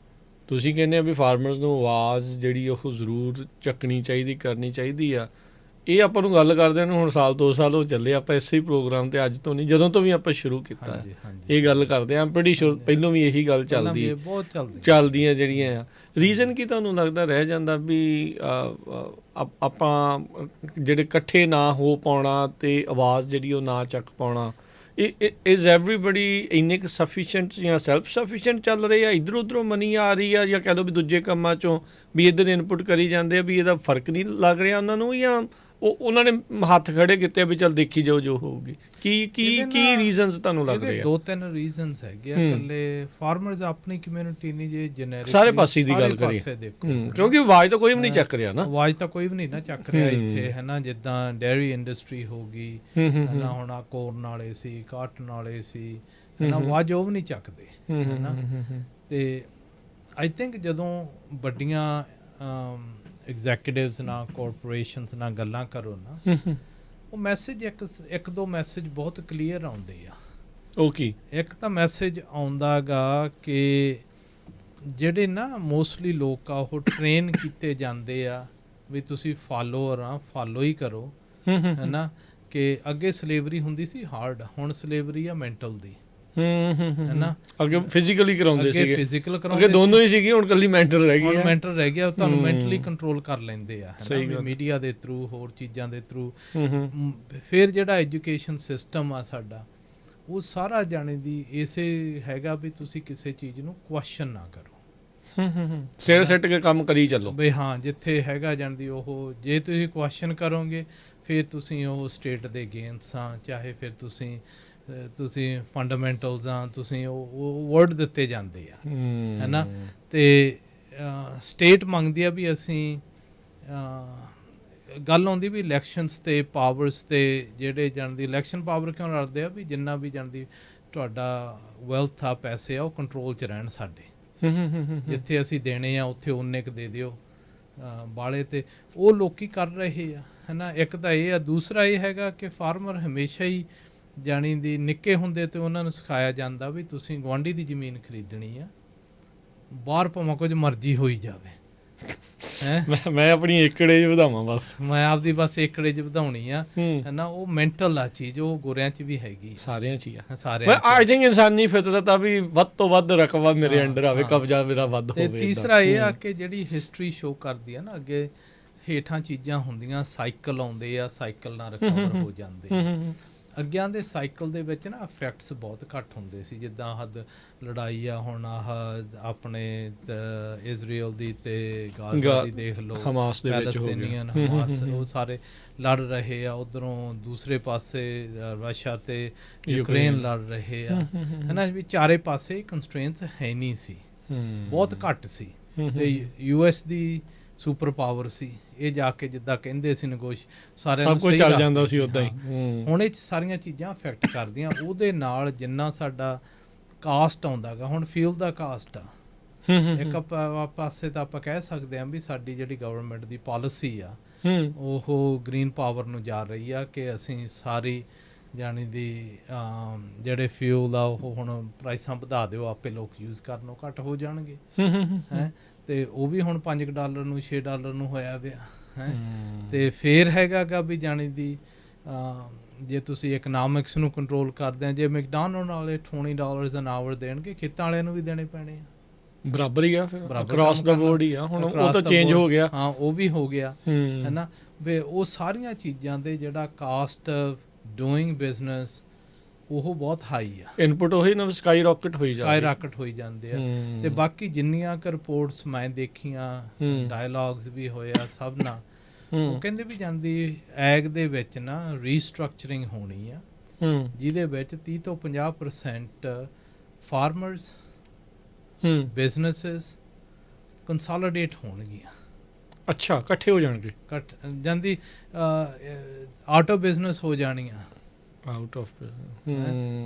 ਤੁਸੀਂ ਕਹਿੰਦੇ ਆ ਵੀ ਫਾਰਮਰਸ ਨੂੰ ਆਵਾਜ਼ ਜਿਹੜੀ ਉਹ ਜ਼ਰੂਰ ਚੱਕਣੀ ਚਾਹੀਦੀ, ਕਰਨੀ ਚਾਹੀਦੀ ਆ। ਇਹ ਆਪਾਂ ਨੂੰ ਗੱਲ ਕਰਦੇ ਨੂੰ ਹੁਣ ਸਾਲ 2 ਸਾਲ ਹੋ ਚੱਲੇ, ਆਪਾਂ ਇਸੇ ਹੀ ਪ੍ਰੋਗਰਾਮ ਤੇ ਅੱਜ ਤੋਂ ਨਹੀਂ, ਜਦੋਂ ਤੋਂ ਵੀ ਆਪਾਂ ਸ਼ੁਰੂ ਕੀਤਾ ਇਹ ਗੱਲ ਕਰਦੇ ਆ, ਬੜੀ ਸ਼ੁਰੂ ਪਹਿਲੋਂ ਵੀ ਇਹੀ ਗੱਲ ਚੱਲਦੀਆਂ ਜਿਹੜੀਆਂ ਆ। ਰੀਜ਼ਨ ਕੀ ਤੁਹਾਨੂੰ ਲੱਗਦਾ ਰਹਿ ਜਾਂਦਾ ਵੀ ਆਪਾਂ ਜਿਹੜੇ ਇਕੱਠੇ ਨਾ ਹੋ ਪਾਉਣਾ ਤੇ ਆਵਾਜ਼ ਜਿਹੜੀ ਉਹ ਨਾ ਚੱਕ ਪਾਉਣਾ? ਇਜ਼ ਐਵਰੀਬਡੀ ਇੰਨੇ ਕੁ ਸਫੀਸ਼ੀਐਂਟ ਜਾਂ ਸੈਲਫ ਸਫੀਸ਼ੀਐਂਟ ਚੱਲ ਰਹੇ ਆ, ਇੱਧਰ ਉੱਧਰੋਂ ਮਨੀ ਆ ਰਹੀ ਆ, ਜਾਂ ਕਹਿ ਲਓ ਵੀ ਦੂਜੇ ਕੰਮਾਂ 'ਚੋਂ ਵੀ ਇੱਧਰ ਇਨਪੁਟ ਕਰੀ ਜਾਂਦੇ ਆ, ਵੀ ਇਹਦਾ ਫਰਕ ਨਹੀਂ ਲੱਗ ਰਿਹਾ ਉਹਨਾਂ ਨੂੰ, ਜਾਂ ਉਹਨਾਂ ਨੇ ਹੱਥ ਖੜੇ ਕੀਤੇ ਵੀ ਚੱਲ ਦੇਖੀ ਜਾਓ ਜੋ ਹੋਊਗੀ? ਕੀ ਰੀਜ਼ਨਸ ਤੁਹਾਨੂੰ ਲੱਗ ਰਹੇ ਆ? 2-3 ਰੀਜ਼ਨਸ ਹੈਗੇ ਆ। ਇਕੱਲੇ ਫਾਰਮਰਸ ਆਪਣੀ ਕਮਿਊਨਿਟੀ ਨਹੀਂ, ਜੇ ਜਨਰਿਕ ਸਾਰੇ ਪਾਸੇ ਦੀ ਗੱਲ ਕਰੀਏ, ਕਿਉਂਕਿ ਆਵਾਜ਼ ਤਾਂ ਕੋਈ ਵੀ ਨਹੀਂ ਚੱਕ ਰਿਹਾ ਨਾ, ਆਵਾਜ਼ ਤਾਂ ਕੋਈ ਵੀ ਨਹੀਂ ਨਾ ਚੱਕ ਰਿਹਾ ਇੱਥੇ, ਹੈ ਨਾ। ਜਿੱਦਾਂ ਡੇਅਰੀ ਇੰਡਸਟਰੀ ਹੋ ਗਈ, ਹੈ ਨਾ, ਹੁਣ ਆ ਕੋਰਨ ਵਾਲੇ ਸੀ, ਕਾਟਨ ਵਾਲੇ ਸੀ, ਹੈ ਨਾ, ਆਵਾਜ਼ ਉਹ ਵੀ ਨਹੀਂ ਚੱਕਦੇ, ਹੈ ਨਾ। ਤੇ ਆਈ ਥਿੰਕ ਜਦੋਂ ਵੱਡੀਆਂ ਐਗਜ਼ੈਕਟਿਵਸ ਨਾਲ, ਕਾਰਪੋਰੇਸ਼ਨਸ ਨਾਲ ਗੱਲਾਂ ਕਰੋ ਨਾ, ਉਹ ਮੈਸੇਜ ਇੱਕ ਦੋ ਮੈਸੇਜ ਬਹੁਤ ਕਲੀਅਰ ਆਉਂਦੇ ਆ। ਓਕੇ, ਇੱਕ ਤਾਂ ਮੈਸੇਜ ਆਉਂਦਾ ਗਾ ਕਿ ਜਿਹੜੇ ਨਾ ਮੋਸਟਲੀ ਲੋਕ ਆ ਉਹ ਟ੍ਰੇਨ ਕੀਤੇ ਜਾਂਦੇ ਆ ਵੀ ਤੁਸੀਂ ਫਾਲੋਅਰ ਆ, ਫਾਲੋ ਹੀ ਕਰੋ, ਹੈ ਨਾ। ਕਿ ਅੱਗੇ ਸਲੇਵਰੀ ਹੁੰਦੀ ਸੀ ਹਾਰਡ, ਹੁਣ ਸਲੇਵਰੀ ਆ ਮੈਂਟਲ ਦੀ, ਹੈ ਨਾ। ਅੱਗੇ ਫਿਜ਼ੀਕਲੀ ਕਰਾਉਂਦੇ ਸੀਗੇ, ਫਿਜ਼ੀਕਲ ਕਰਾਉਂਦੇ, ਅੱਗੇ ਦੋਨੋਂ ਹੀ ਸੀਗੀ, ਹੁਣ ਕੱਲੀ ਮੈਂਟਲ ਰਹਿ ਗਈ, ਹੁਣ ਮੈਂਟਲ ਰਹਿ ਗਿਆ। ਤੁਹਾਨੂੰ ਮੈਂਟਲੀ ਕੰਟਰੋਲ ਕਰ ਲੈਂਦੇ ਆ, ਹੈ ਨਾ, ਮੀਡੀਆ ਦੇ ਥਰੂ, ਹੋਰ ਚੀਜ਼ਾਂ ਦੇ ਥਰੂ। ਫਿਰ ਜਿਹੜਾ ਐਜੂਕੇਸ਼ਨ ਸਿਸਟਮ ਆ ਸਾਡਾ, ਉਹ ਸਾਰਾ ਜਾਣੇ ਦੀ ਇਸੇ ਹੈਗਾ ਵੀ ਤੁਸੀਂ ਕਿਸੇ ਚੀਜ਼ ਨੂੰ ਕੁਐਸਚਨ ਨਾ ਕਰੋ, ਸਿਰ ਸੱਟ ਕੇ ਕੰਮ ਕਰੀ ਚੱਲੋ ਬਈ ਹਾਂ। ਜਿੱਥੇ ਹੈਗਾ ਜਾਣਦੀ ਉਹ, ਜੇ ਤੁਸੀਂ ਕੁਐਸਚਨ ਕਰੋਗੇ ਫਿਰ ਤੁਸੀਂ ਉਹ ਸਟੇਟ ਦੇ ਅਗੇਂਸਟ ਆ, ਚਾਹੇ ਫਿਰ ਤੁਸੀਂ ਫੰਡਾਮੈਂਟਲਸ ਆ, ਤੁਸੀਂ ਉਹ ਵਰਡ ਦਿੱਤੇ ਜਾਂਦੇ ਆ, ਹੈ ਨਾ। ਤੇ ਸਟੇਟ ਮੰਗਦੀ ਆ ਵੀ ਅਸੀਂ, ਗੱਲ ਆਉਂਦੀ ਵੀ ਇਲੈਕਸ਼ਨਸ ਤੇ ਪਾਵਰਸ ਤੇ, ਜਿਹੜੇ ਜਾਣਦੀ ਇਲੈਕਸ਼ਨ ਪਾਵਰ ਕਿਉਂ ਲੜਦੇ ਆ ਵੀ ਜਿੰਨਾ ਵੀ ਜਾਣਦੀ ਤੁਹਾਡਾ ਵੈਲਥ ਆ, ਪੈਸੇ ਆ, ਉਹ ਕੰਟਰੋਲ 'ਚ ਰਹਿਣ ਸਾਡੇ, ਜਿੱਥੇ ਅਸੀਂ ਦੇਣੇ ਆ ਉੱਥੇ ਉਨੇ ਕੁ ਦੇ ਦਿਓ ਬਾਲੇ, ਤੇ ਉਹ ਲੋਕੀ ਕਰ ਰਹੇ ਆ, ਹੈ ਨਾ। ਇੱਕ ਤਾਂ ਇਹ ਆ, ਦੂਸਰਾ ਇਹ ਹੈਗਾ ਕਿ ਫਾਰਮਰ ਹਮੇਸ਼ਾ ਹੀ ਜਾਣੀ ਦੀ ਨਿੱਕੇ ਹੁੰਦੇ ਤੇ ਉਹਨਾਂ ਨੂੰ ਸਿਖਾਇਆ ਜਾਂਦਾ ਵੀ ਤੁਸੀਂ ਗੁਆਂਢੀ ਦੀ ਜ਼ਮੀਨ ਖਰੀਦਣੀ ਆ, ਬਾਹਰ ਭਾਵੇਂ ਕੁਝ ਮਰਜ਼ੀ ਹੋਈ ਜਾਵੇ, ਹੈ ਮੈਂ ਆਪਣੀ ਏਕੜੇਜ ਵਧਾਵਾਂ ਬਸ, ਮੈਂ ਆਪਦੀ ਬਸ ਏਕੜੇਜ ਵਧਾਉਣੀ ਆ, ਹੂੰ, ਹੈ ਨਾ। ਉਹ ਮੈਂਟਲ ਆ ਚੀਜ਼, ਉਹ ਗੋਰਿਆਂ 'ਚ ਵੀ ਹੈਗੀ ਸਾਰਿਆਂ 'ਚ ਹੀ ਆ। ਸਾਰਿਆਂ 'ਚ। ਆਈ ਥਿੰਕ ਇਨਸਾਨੀ ਫਿਤਰਤ ਆ ਵੀ ਵੱਧ ਤੋਂ ਵੱਧ ਰਕਬਾ ਮੇਰੇ ਹਾਂ, ਅੰਡਰ ਆਵੇ, ਹਾਂ। ਕਬਜ਼ਾ ਮੇਰਾ ਵੱਧ ਤੇ ਹੋਵੇ। ਤੀਸਰਾ ਇਹ ਆ ਕਿ ਜਿਹੜੀ ਹਿਸਟਰੀ ਸ਼ੋ ਕਰਦੀ ਆ ਨਾ, ਅੱਗੇ ਹੇਠਾਂ ਚੀਜ਼ਾਂ ਹੁੰਦੀਆਂ, ਸਾਈਕਲ ਆਉਂਦੇ ਆ, ਸਾਈਕਲ ਨਾਲ ਰਿਕਵਰ ਹੋ ਜਾਂਦੇ ਆ। ਅੱਗਿਆਂ ਦੇ ਸਾਈਕਲ ਦੇ ਵਿੱਚ ਨਾ ਇਫੈਕਟਸ ਬਹੁਤ ਘੱਟ ਹੁੰਦੇ ਸੀ, ਜਿੱਦਾਂ ਹੱਦ ਲੜਾਈ ਆ ਹੁਣ ਆਹ ਆਪਣੇ ਇਜ਼ਰਾਈਲ ਦੀ ਤੇ ਗਾਜ਼ਾ ਦੀ ਦੇਖ ਲਓ, ਹਮਾਸ ਦੇ ਵਿੱਚ ਹੋ ਗਿਆ, ਪੈਲਸਤੀਨੀਅਨ ਹਮਾਸ ਉਹ ਸਾਰੇ ਲੜ ਰਹੇ ਆ, ਉਧਰੋਂ ਦੂਸਰੇ ਪਾਸੇ ਰਸ਼ੀਆ ਤੇ ਯੂਕਰੇਨ ਲੜ ਰਹੇ ਆ, ਹੈ ਨਾ। ਵੀ ਚਾਰੇ ਪਾਸੇ ਕੰਸਟ੍ਰੇਨਟਸ ਹੈ ਨਹੀਂ ਸੀ, ਬਹੁਤ ਘੱਟ ਸੀ। ਤੇ US ਦੀ ਸੁਪਰ ਪਾਵਰ ਸੀ, ਇਹ ਜਾ ਕੇ ਜਿੱਦਾਂ ਕਹਿੰਦੇ ਸੀ ਸਾਰਿਆਂ ਸਭ ਨੂੰ ਕੁਝ ਸਹੀ ਚੱਲ ਰੱਖਦੇ ਜਾਂਦਾ ਸੀ ਸੀ, ਉਦਾਂ ਹੀ। ਹਾਂ। ਹੁਣ ਇਹ 'ਚ ਸਾਰੀਆਂ ਚੀਜ਼ਾਂ ਅਫੈਕਟ ਕਰਦੀਆਂ, ਉਹਦੇ ਨਾਲ ਜਿੰਨਾ ਸਾਡਾ ਕਾਸਟ ਆਉਂਦਾ ਗਾ, ਹੁਣ ਫਿਊਲ ਦਾ ਕਾਸਟ ਆ ਇੱਕ ਪਾਸੇ ਤਾਂ ਆਪਾਂ ਕਹਿ ਸਕਦੇ ਹਾਂ ਵੀ ਸਾਡੀ ਜਿਹੜੀ ਗਵਰਨਮੈਂਟ ਦੀ ਪਾਲਿਸੀ ਆ ਉਹ ਗ੍ਰੀਨ ਪਾਵਰ ਨੂੰ ਜਾ ਰਹੀ ਆ ਕਿ ਅਸੀਂ ਸਾਰੀ ਜਾਣੀ ਦੀ ਜਿਹੜੇ ਫਿਊਲ ਆ ਉਹ ਹੁਣ ਪ੍ਰਾਈਸਾਂ ਵਧਾ ਦਿਓ, ਆਪੇ ਲੋਕ ਯੂਜ਼ ਕਰਨੋਂ ਘੱਟ ਹੋ ਜਾਣਗੇ, ਹੈ। ਤੇ ਉਹ ਵੀ ਹੁਣ $5 ਨੂੰ $6 ਨੂੰ ਹੋਇਆ ਪਿਆ, ਹੈ। ਤੇ ਫੇਰ ਹੈਗਾ ਗਾ ਵੀ ਜਾਣੀ ਦੀ ਜੇ ਤੁਸੀਂ ਇਕਨੋਮਿਕਸ ਨੂੰ ਕੰਟਰੋਲ ਕਰਦੇ ਆ, ਜੇ ਮੈਕਡੋਨਲਡ ਵਾਲੇ $20 ਐਨ ਆਵਰ ਦੇਣਗੇ, ਖੇਤਾਂ ਵਾਲਿਆਂ ਨੂੰ ਵੀ ਦੇਣੇ ਪੈਣੇ ਆ, ਬਰਾਬਰ ਹੀ ਆ, ਫਿਰ ਅਕ੍ਰੋਸ ਦਾ ਬੋਰਡ ਹੀ ਆ। ਹੁਣ ਉਹ ਤਾਂ ਚੇਂਜ ਹੋ ਗਿਆ, ਹਾਂ ਉਹ ਵੀ ਹੋ ਗਿਆ, ਹੈ ਨਾ। ਵੀ ਉਹ ਸਾਰੀਆਂ ਚੀਜ਼ਾਂ ਦੇ ਜਿਹੜਾ ਕਾਸਟ ਡੂਇੰਗ ਬਿਜ਼ਨਸ ਉਹ ਬਹੁਤ ਹਾਈ ਆ, ਇਨਪੁਟ ਉਹੀ ਨਾ ਸਕਾਈ ਰਾਕਟ ਹੋਈ ਜਾਂਦੀ, ਸਕਾਈ ਰਾਕਟ ਹੋਈ ਜਾਂਦੇ ਆ। ਤੇ ਬਾਕੀ ਜਿੰਨੀਆਂ ਕੁ ਰਿਪੋਰਟਸ ਮੈਂ ਦੇਖੀਆਂ, ਡਾਇਲੌਗਸ ਵੀ ਹੋਇਆ ਸਭ ਨਾਲ, ਉਹ ਕਹਿੰਦੇ ਵੀ ਜਾਂਦੀ ਐਗ ਦੇ ਵਿੱਚ ਨਾ ਰੀਸਟਰਕਚਰਿੰਗ ਹੋਣੀ ਆ, ਜਿਹਦੇ ਵਿੱਚ 30 ਤੋਂ 50% ਫਾਰਮਰਸ ਬਿਜ਼ਨੈਸਿਸ ਕੰਸੋਲੀਡੇਟ ਹੋਣਗੀਆਂ। ਅੱਛਾ, ਇਕੱਠੇ ਹੋ ਜਾਣਗੇ, ਘੱਟ ਜਾਂਦੀ ਆਟੋ ਬਿਜ਼ਨਸ ਹੋ ਜਾਣੀਆਂ ਆਊਟ ਆਫ।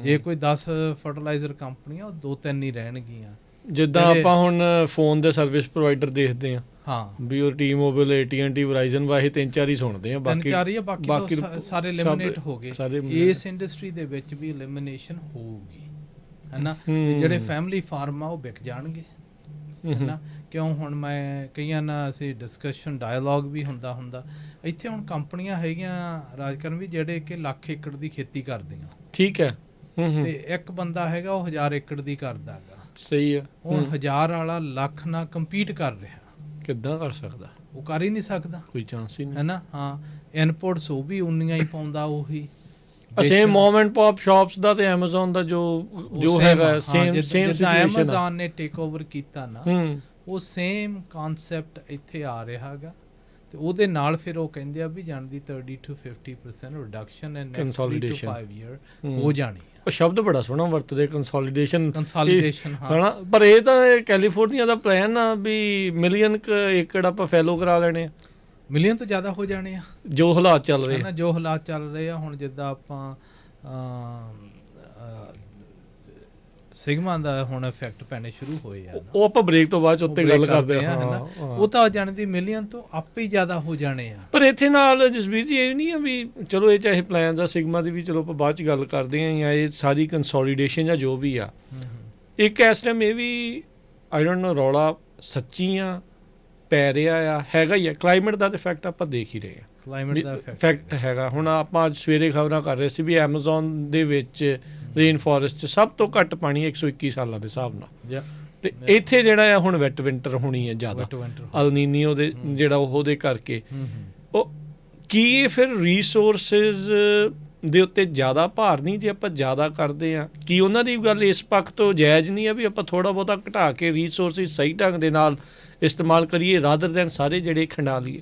ਜੇ ਕੋਈ 10 ਫਰਟੀਲਾਈਜ਼ਰ ਕੰਪਨੀਆਂ, ਉਹ 2-3 ਹੀ ਰਹਿਣਗੀਆਂ। ਜਿੱਦਾਂ ਆਪਾਂ ਹੁਣ ਫੋਨ ਦੇ ਸਰਵਿਸ ਪ੍ਰੋਵਾਈਡਰ ਦੇਖਦੇ ਆ, ਹਾਂ ਵੀ ਉਹ ਟੀ-ਮੋਬਾਈਲ, AT&T, ਵਰਾਈਜ਼ਨ, ਵਾਹੀ 3-4 ਹੀ ਸੁਣਦੇ ਆ, ਬਾਕੀ 3-4 ਹੀ ਆ, ਬਾਕੀ ਸਾਰੇ ਐਲੀਮੀਨੇਟ ਹੋ ਗਏ। ਇਸ ਇੰਡਸਟਰੀ ਦੇ ਵਿੱਚ ਵੀ ਐਲੀਮੀਨੇਸ਼ਨ ਹੋਊਗੀ, ਹੈ ਨਾ। ਜਿਹੜੇ ਫੈਮਿਲੀ ਫਾਰਮ ਆ ਉਹ ਵਿਕ ਜਾਣਗੇ, ਹੈ ਨਾ। ਕਿਉਂ ਹੁਣ ਮੈਂ ਕਈਆਂ ਨਾਲ ਅਸੀਂ ਡਿਸਕਸ਼ਨ ਡਾਇਲੌਗ ਵੀ ਹੁੰਦਾ ਇੱਥੇ ਹੁਣ ਕੰਪਨੀਆਂ ਹੈਗੀਆਂ ਰਾਜਕਰਨ ਵੀ ਜਿਹੜੇ ਕਿ 1,00,000 ਏਕੜ ਦੀ ਖੇਤੀ ਕਰਦੀਆਂ, ਠੀਕ ਹੈ। ਤੇ ਇੱਕ ਬੰਦਾ ਹੈਗਾ ਉਹ 1,000 ਏਕੜ ਦੀ ਕਰਦਾ ਗਾ, ਸਹੀ ਹੈ। ਹੁਣ 1,000 ਵਾਲਾ 1,00,000 ਨਾਲ ਕੰਪੀਟ ਕਰ ਰਿਹਾ, ਕਿੱਦਾਂ ਕਰ ਸਕਦਾ? ਉਹ ਕਰ ਹੀ ਨਹੀਂ ਸਕਦਾ, ਕੋਈ ਚਾਂਸ ਹੀ ਨਹੀਂ, ਹੈ ਨਾ। ਹਾਂ, ਇਨਪੁਟਸ ਉਹ ਵੀ ਉਨੀਆਂ ਹੀ ਪਾਉਂਦਾ, ਉਹੀ same mom and pop shops ਦਾ ਤੇ Amazon ਦਾ ਜੋ ਹੈਗਾ ਸੇਮ ਜਿੱਦਾਂ Amazon ਨੇ ਟੇਕ ਓਵਰ ਕੀਤਾ ਨਾ, ਉਹ ਸੇਮ ਕਨਸੈਪਟ ਇੱਥੇ ਆ ਰਿਹਾ ਹੈਗਾ। ਤੇ ਉਹਦੇ ਨਾਲ ਫਿਰ ਉਹ ਕਹਿੰਦੇ ਆ ਵੀ ਜਾਣਦੀ 30 to 50% reduction in next 3 to 5 year ਹੋ ਜਾਣੀ ਹੈ। ਉਹ ਸ਼ਬਦ ਬੜਾ ਸੋਹਣਾ ਵਰਤਦੇ, ਕੰਸੋਲੀਡੇਸ਼ਨ, ਹਾਂ। ਪਰ ਇਹ ਤਾਂ ਕੈਲੀਫੋਰਨੀਆ ਦਾ ਪਲਾਨ ਆ ਵੀ ਮਿਲੀਅਨ ਏਕੜ ਆਪਾਂ ਫੈਲੋ ਕਰਾ ਲੈਣੇ ਆ, ਮਿਲੀਅਨ ਤੋਂ ਜ਼ਿਆਦਾ ਹੋ ਜਾਣੇ ਆ, ਜੋ ਹਾਲਾਤ ਚੱਲ ਰਹੇ ਨਾ, ਜੋ ਹਾਲਾਤ ਚੱਲ ਰਹੇ ਆ। ਹੁਣ ਜਿੱਦਾਂ ਆਪਾਂ ਸਿਗਮਾ ਦਾ ਹੁਣ ਇਫੈਕਟ ਪੈਣੇ ਸ਼ੁਰੂ ਹੋਏ ਆ, ਉਹ ਆਪਾਂ ਬ੍ਰੇਕ ਤੋਂ ਬਾਅਦ ਉੱਤੇ ਗੱਲ ਕਰਦੇ ਆ, ਉਹ ਤਾਂ ਜਾਣਦੀ ਮਿਲੀਅਨ ਤੋਂ ਆਪੇ ਹੀ ਜ਼ਿਆਦਾ ਹੋ ਜਾਣੇ ਆ। ਪਰ ਇੱਥੇ ਨਾਲ ਜਸਬੀਰ ਜੀ ਇਹ ਨਹੀਂ ਆ ਵੀ ਚਲੋ ਇਹ ਚਾਹੇ ਪਲਾਨ ਦਾ ਸਿਗਮਾ ਦੀ ਵੀ ਚਲੋ ਆਪਾਂ ਬਾਅਦ ਚ ਗੱਲ ਕਰਦੇ ਆ, ਜਾਂ ਇਹ ਸਾਰੀ ਕੰਸੋਲੀਡੇਸ਼ਨ ਜਾਂ ਜੋ ਵੀ ਆ, ਇੱਕ ਇਸ ਟਾਈਮ ਇਹ ਵੀ ਆਈ ਡੋਂਟ ਨੋ ਰੌਲਾ ਸੱਚੀ ਆ ਪੈ ਰਿਹਾ ਆ, ਹੈਗਾ ਹੀ ਆ। ਕਲਾਈਮੇਟ ਦਾ ਇਫੈਕਟ ਆਪਾਂ ਦੇਖ ਹੀ ਰਹੇ ਆ, ਕਲਾਈਮੇਟ ਦਾ ਇਫੈਕਟ ਹੈਗਾ। ਹੁਣ ਆਪਾਂ ਅੱਜ ਸਵੇਰੇ ਖਬਰਾਂ ਕਰ ਰਹੇ ਸੀ ਵੀ Amazon ਦੇ ਵਿੱਚ ਰੇਨ ਫੋਰੈਸਟ 'ਚ ਸਭ ਤੋਂ ਘੱਟ ਪਾਣੀ 121 ਸਾਲਾਂ ਦੇ ਹਿਸਾਬ ਨਾਲ, ਤੇ ਇੱਥੇ ਜਿਹੜਾ ਆ ਹੁਣ ਵੈਟ ਵਿੰਟਰ ਹੋਣੀ ਹੈ ਜ਼ਿਆਦਾ, ਅਲ ਨੀਨੀਓ ਦੇ ਜਿਹੜਾ ਉਹਦੇ ਕਰਕੇ। ਉਹ ਕੀ ਇਹ ਫਿਰ ਰੀਸੋਰਸਿਸ ਦੇ ਉੱਤੇ ਜ਼ਿਆਦਾ ਭਾਰ ਨਹੀਂ ਜੇ ਆਪਾਂ ਜ਼ਿਆਦਾ ਕਰਦੇ ਆ? ਕੀ ਉਹਨਾਂ ਦੀ ਗੱਲ ਇਸ ਪੱਖ ਤੋਂ ਜਾਇਜ਼ ਨਹੀਂ ਆ ਵੀ ਆਪਾਂ ਥੋੜ੍ਹਾ ਬਹੁਤਾ ਘਟਾ ਕੇ ਰੀਸੋਰਸਿਸ ਸਹੀ ਢੰਗ ਦੇ ਨਾਲ ਇਸਤੇਮਾਲ ਕਰੀਏ ਰਾਦਰ ਦੈਨ ਸਾਰੇ ਜਿਹੜੇ ਖੰਡਾ ਲਈਏ?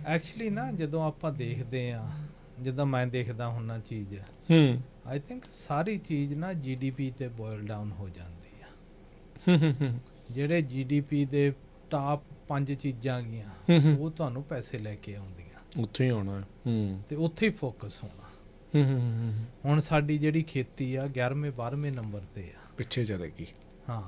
ਐਕਚੁਅਲੀ ਨਾ ਜਦੋਂ ਆਪਾਂ ਦੇਖਦੇ ਆ, ਜਿੱਦਾਂ ਮੈਂ ਦੇਖਦਾ ਹੁੰਨਾ ਚੀਜ਼, ਆਈ ਥਿੰਕ ਸਾਰੀ ਚੀਜ਼ ਨਾ GDP ਤੇ ਬੋਇਲ ਡਾਊਨ ਹੋ ਜਾਂਦੀ ਆ। ਜਿਹੜੇ GDP ਦੇ ਟਾਪ 5 ਚੀਜ਼ਾਂ ਗਈਆਂ ਉਹ ਤੁਹਾਨੂੰ ਪੈਸੇ ਲੈ ਕੇ ਆਉਂਦੀਆਂ, ਉੱਥੇ ਹੀ ਆਉਣਾ ਤੇ ਉੱਥੇ ਹੀ ਫੋਕਸ ਹੋਣਾ। ਹੁਣ ਸਾਡੀ ਜਿਹੜੀ ਖੇਤੀ ਆ 11ਵੇਂ 12ਵੇਂ ਨੰਬਰ ਤੇ ਆ, ਪਿੱਛੇ ਚਲੇਗੀ। ਹਾਂ,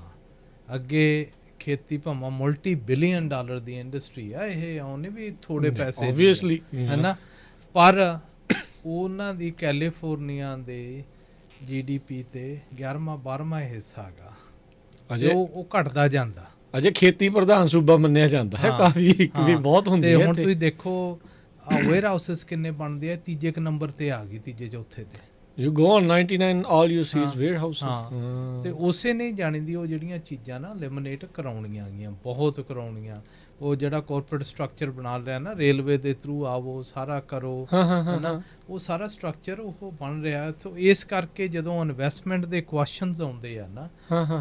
ਅੱਗੇ ਖੇਤੀ ਭਾਵੇਂ multi-billion dollar ਦੀ ਇੰਡਸਟਰੀ ਆ, ਇਹ ਆਉਣੇ ਵੀ ਥੋੜੇ ਪੈਸੇ ਆਬਵੀਅਸਲੀ, ਹੈ ਨਾ। ਪਰ ਉਹਨਾਂ ਦੀ ਕੈਲੀਫੋਰਨੀਆ ਦੇ GDP ਤੇ 11ਵਾਂ 12ਵਾਂ ਹਿੱਸਾ ਗਾ, ਉਹ ਘਟਦਾ ਜਾਂਦਾ। ਅਜੇ ਖੇਤੀ ਪ੍ਰਧਾਨ ਸੂਬਾ ਮੰਨਿਆ ਜਾਂਦਾ ਹੈ, ਕਾਫੀ ਵੀ ਬਹੁਤ ਹੁੰਦੀ ਤੇ ਹੈ। ਹੁਣ ਤੁਸੀਂ ਦੇਖੋ ਵੇਅਰ ਹਾਊਸਸ ਕਿੰਨੇ ਬਣਦੇ ਆ, ਤੀਜੇ ਨੰਬਰ ਤੇ ਆ ਗਈ, ਤੀਜੇ ਚੌਥੇ ਤੇ। You go on 99 all you see is warehouses. ਹਾਂ ਤੇ ਉਸੇ ਨੇ ਜਾਣੀ ਦੀ ਉਹ ਜਿਹੜੀਆਂ ਚੀਜ਼ਾਂ ਨਾ ਲਿਮਿਨੇਟ ਕਰਾਉਣੀਆਂ ਗਈਆਂ, ਬਹੁਤ ਕਰਾਉਣੀਆਂ। ਉਹ ਜਿਹੜਾ ਕਾਰਪੋਰੇਟ ਸਟਰਕਚਰ ਬਣਾ ਲਿਆ ਨਾ, ਰੇਲਵੇ ਦੇ ਥਰੂ ਆਵੋ, ਸਾਰਾ ਕਰੋ, ਹਨਾ, ਉਹ ਸਾਰਾ ਸਟਰਕਚਰ ਉਹ ਬਣ ਰਿਹਾ। ਸੋ ਇਸ ਕਰਕੇ ਜਦੋਂ ਇਨਵੈਸਟਮੈਂਟ ਦੇ ਕੁਐਸਚਨਸ ਆਉਂਦੇ ਆ ਨਾ,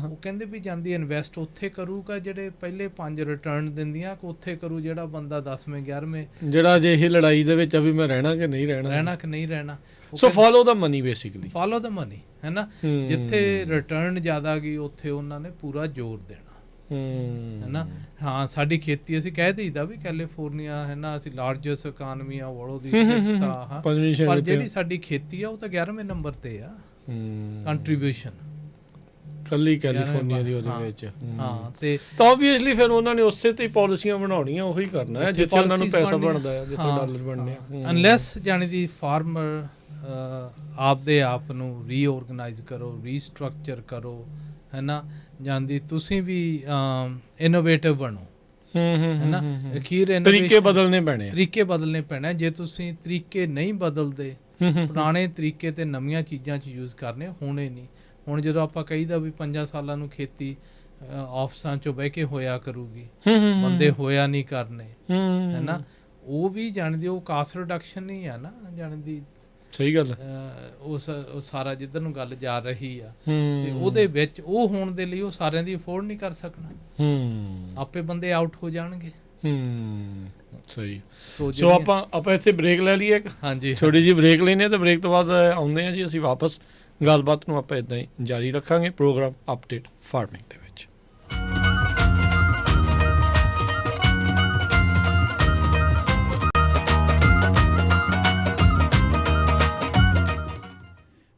ਉਹ ਕਹਿੰਦੇ ਵੀ ਜਾਂਦੀ ਇਨਵੈਸਟ ਉੱਥੇ ਕਰੂਗਾ ਜਿਹੜੇ ਪਹਿਲੇ 5 ਰਿਟਰਨ ਦਿੰਦੀਆਂ, ਕਿ ਉੱਥੇ ਕਰੂ ਜਿਹੜਾ ਬੰਦਾ 10ਵੇਂ 11ਵੇਂ, ਜਿਹੜਾ ਜੇ ਇਹ ਲੜਾਈ ਦੇ ਵਿੱਚ ਆ ਵੀ ਮੈਂ ਰਹਿਣਾ ਕਿ ਨਹੀਂ ਰਹਿਣਾ ਕਿ ਨਹੀਂ ਰਹਿਣਾ। So follow the money basically, follow the money, ਹੈ ਨਾ। ਜਿੱਥੇ ਰਿਟਰਨ ਜ਼ਿਆਦਾ ਗਈ ਉੱਥੇ ਉਹਨਾਂ ਨੇ ਪੂਰਾ ਜ਼ੋਰ ਦੇਣਾ, ਹੈ ਨਾ। ਹਾਂ, ਸਾਡੀ ਖੇਤੀ, ਅਸੀਂ ਕਹਿ ਦਈਦਾ ਵੀ ਕੈਲੀਫੋਰਨੀਆ, ਹੈ ਨਾ, ਅਸੀਂ ਲਾਰਜੈਸਟ ਇਕਾਨਮੀ ਆ, ਵਰਲਡ ਦੀ 6th ਆ, ਪਰ ਜਿਹੜੀ ਸਾਡੀ ਖੇਤੀ ਆ ਉਹ ਤਾਂ 11ਵੇਂ ਨੰਬਰ ਤੇ ਆ ਕੰਟਰੀਬਿਊਸ਼ਨ, ਕੱਲੀ ਕੈਲੀਫੋਰਨੀਆ ਦੀ ਉਹਦੇ ਵਿੱਚ। ਹਾਂ, ਤੇ ਤਾਂ ਆਬਵੀਅਸਲੀ ਫਿਰ ਉਹਨਾਂ ਨੇ ਉਸੇ ਤੇ ਪਾਲਿਸੀਆਂ ਬਣਾਉਣੀਆਂ, ਉਹੀ ਕਰਨਾ ਹੈ ਜਿੱਥੇ ਉਹਨਾਂ ਨੂੰ ਪੈਸਾ ਬਣਦਾ ਹੈ, ਜਿੱਥੇ ਡਾਲਰ ਬਣਨੇ ਆ। ਅਨਲੈਸ ਜਾਣੀ ਦੀ ਫਾਰਮਰ ਆਪਦੇ ਆਪ ਨੂੰ ਰੀਆਰਗੇਨਾਈਜ਼ ਕਰੋ, ਰੀਸਟਰਕਚਰ ਕਰੋ, ਹੈ ਨਾ, ਜਾਂਦੀ ਤੁਸੀਂ ਵੀ ਇਨੋਵੇਟਿਵ ਬਣੋ, ਹੈ ਨਾ। ਅਖੀਰ ਤਰੀਕੇ ਬਦਲਨੇ ਪੈਣੇ। ਜੇ ਤੁਸੀਂ ਤਰੀਕੇ ਨਹੀਂ ਬਦਲਦੇ, ਪੁਰਾਣੇ ਤਰੀਕੇ ਤੇ ਨਵੀਆਂ ਚੀਜ਼ਾਂ 'ਚ ਯੂਜ਼ ਕਰਨੇ, ਹੋਣੇ ਨਹੀਂ। ਹੁਣ ਜਦੋਂ ਆਪਾਂ ਕਹੀਦਾ ਵੀ 5 ਸਾਲਾਂ ਨੂੰ ਖੇਤੀ ਆਫਿਸਾਂ 'ਚੋਂ ਬਹਿ ਕੇ ਹੋਇਆ ਕਰੂਗੀ, ਬੰਦੇ ਹੋਇਆ ਨਹੀਂ ਕਰਨੇ, ਹੈ ਨਾ, ਉਹ ਵੀ ਜਾਣਦੀ ਉਹ ਕਾਸਟ ਰਿਡਕਸ਼ਨ ਨਹੀਂ ਆ ਨਾ, ਜਾਣਦੀ। ਸਹੀ ਗੱਲ। ਉਸ ਸਾਰਾ ਜਿੱਧਰ ਨੂੰ ਗੱਲ ਜਾ ਰਹੀ ਆ, ਤੇ ਉਹਦੇ ਵਿੱਚ ਉਹ ਹੋਣ ਦੇ ਲਈ ਉਹ ਸਾਰਿਆਂ ਦੀ ਅਫੋਰਡ ਨਹੀਂ ਕਰ ਸਕਣਾ, ਆਪੇ ਬੰਦੇ ਆਊਟ ਹੋ ਜਾਣਗੇ। ਸਹੀ। ਸੋ ਆਪਾਂ ਇੱਥੇ ਬ੍ਰੇਕ ਲੈ ਲਈਏ, ਹਾਂਜੀ, ਛੋਟੀ ਜਿਹੀ ਬ੍ਰੇਕ ਲੈਨੇ, ਤੇ ਬ੍ਰੇਕ ਤੋਂ ਬਾਅਦ ਆਉਂਦੇ ਆ ਜੀ ਅਸੀਂ ਵਾਪਸ। ਗੱਲਬਾਤ ਨੂੰ ਆਪਾਂ ਇੱਦਾਂ ਹੀ ਜਾਰੀ ਰੱਖਾਂਗੇ ਪ੍ਰੋਗਰਾਮ ਅਪਡੇਟ ਫਾਰਮਿੰਗ ਦੇ ਵਿੱਚ।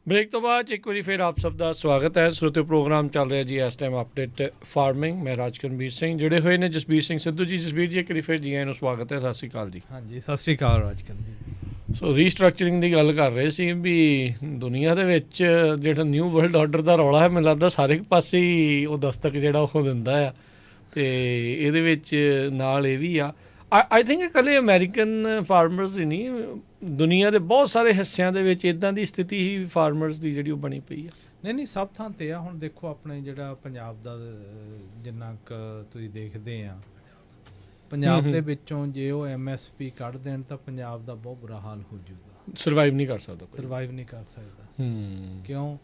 ਬ੍ਰੇਕ ਤੋਂ ਬਾਅਦ ਇੱਕ ਵਾਰੀ ਫਿਰ ਆਪ ਸਭ ਦਾ ਸਵਾਗਤ ਹੈ। ਸਰੋਤਿਓ, ਪ੍ਰੋਗਰਾਮ ਚੱਲ ਰਿਹਾ ਜੀ ਇਸ ਟਾਈਮ ਅਪਡੇਟ ਫਾਰਮਿੰਗ। ਮੈਂ ਰਾਜਕਰਨਵੀਰ ਸਿੰਘ, ਜੁੜੇ ਹੋਏ ਨੇ ਜਸਬੀਰ ਸਿੰਘ ਸਿੱਧੂ ਜੀ। ਜਸਬੀਰ ਜੀ, ਇੱਕ ਵਾਰੀ ਫਿਰ ਜੀ ਆਇਆਂ ਨੂੰ ਸਵਾਗਤ ਹੈ। ਸਤਿ ਸ਼੍ਰੀ ਅਕਾਲ ਜੀ। ਹਾਂਜੀ, ਸਤਿ ਸ਼੍ਰੀ ਅਕਾਲ ਰਾਜਕਰਨਵੀਰ। ਸੋ ਰੀਸਟਰਕਚਰਿੰਗ ਦੀ ਗੱਲ ਕਰ ਰਹੇ ਸੀ ਵੀ ਦੁਨੀਆ ਦੇ ਵਿੱਚ ਜਿਹੜਾ ਨਿਊ ਵਰਲਡ ਆਰਡਰ ਦਾ ਰੌਲਾ ਹੈ, ਮੈਨੂੰ ਲੱਗਦਾ ਸਾਰੇ ਪਾਸੇ ਹੀ ਉਹ ਦਸਤਕ ਜਿਹੜਾ ਉਹ ਦਿੰਦਾ ਆ, ਤੇ ਇਹਦੇ ਵਿੱਚ ਨਾਲ ਇਹ ਵੀ ਆ। ਆਈ ਥਿੰਕ ਇਕੱਲੇ ਅਮਰੀਕਨ ਫਾਰਮਰਸ ਹੀ ਨਹੀਂ, ਦੁਨੀਆ ਦੇ ਬਹੁਤ ਸਾਰੇ ਹਿੱਸਿਆਂ ਦੇ ਵਿੱਚ ਇੱਦਾਂ ਦੀ ਸਥਿਤੀ ਹੀ ਫਾਰਮਰਸ ਦੀ ਜਿਹੜੀ ਉਹ ਬਣੀ ਪਈ ਆ। ਨਹੀਂ, ਸਭ ਥਾਂ ਤੇ ਆ। ਹੁਣ ਦੇਖੋ ਆਪਣੇ ਜਿਹੜਾ ਪੰਜਾਬ ਦਾ ਜਿੰਨਾ ਕੁ ਤੁਸੀਂ ਦੇਖਦੇ ਆ, ਪੰਜਾਬ ਦੇ ਵਿੱਚੋਂ ਜੇ ਉਹ MSP ਕੱਢ ਦੇਣ ਤਾਂ ਪੰਜਾਬ ਦਾ ਬਹੁਤ ਬੁਰਾ ਹਾਲ ਹੋ ਜਾਊਗਾ। ਸਰਵਾਈਵ ਨਹੀਂ ਕਰ ਸਕਦਾ। ਕਿਉਂ?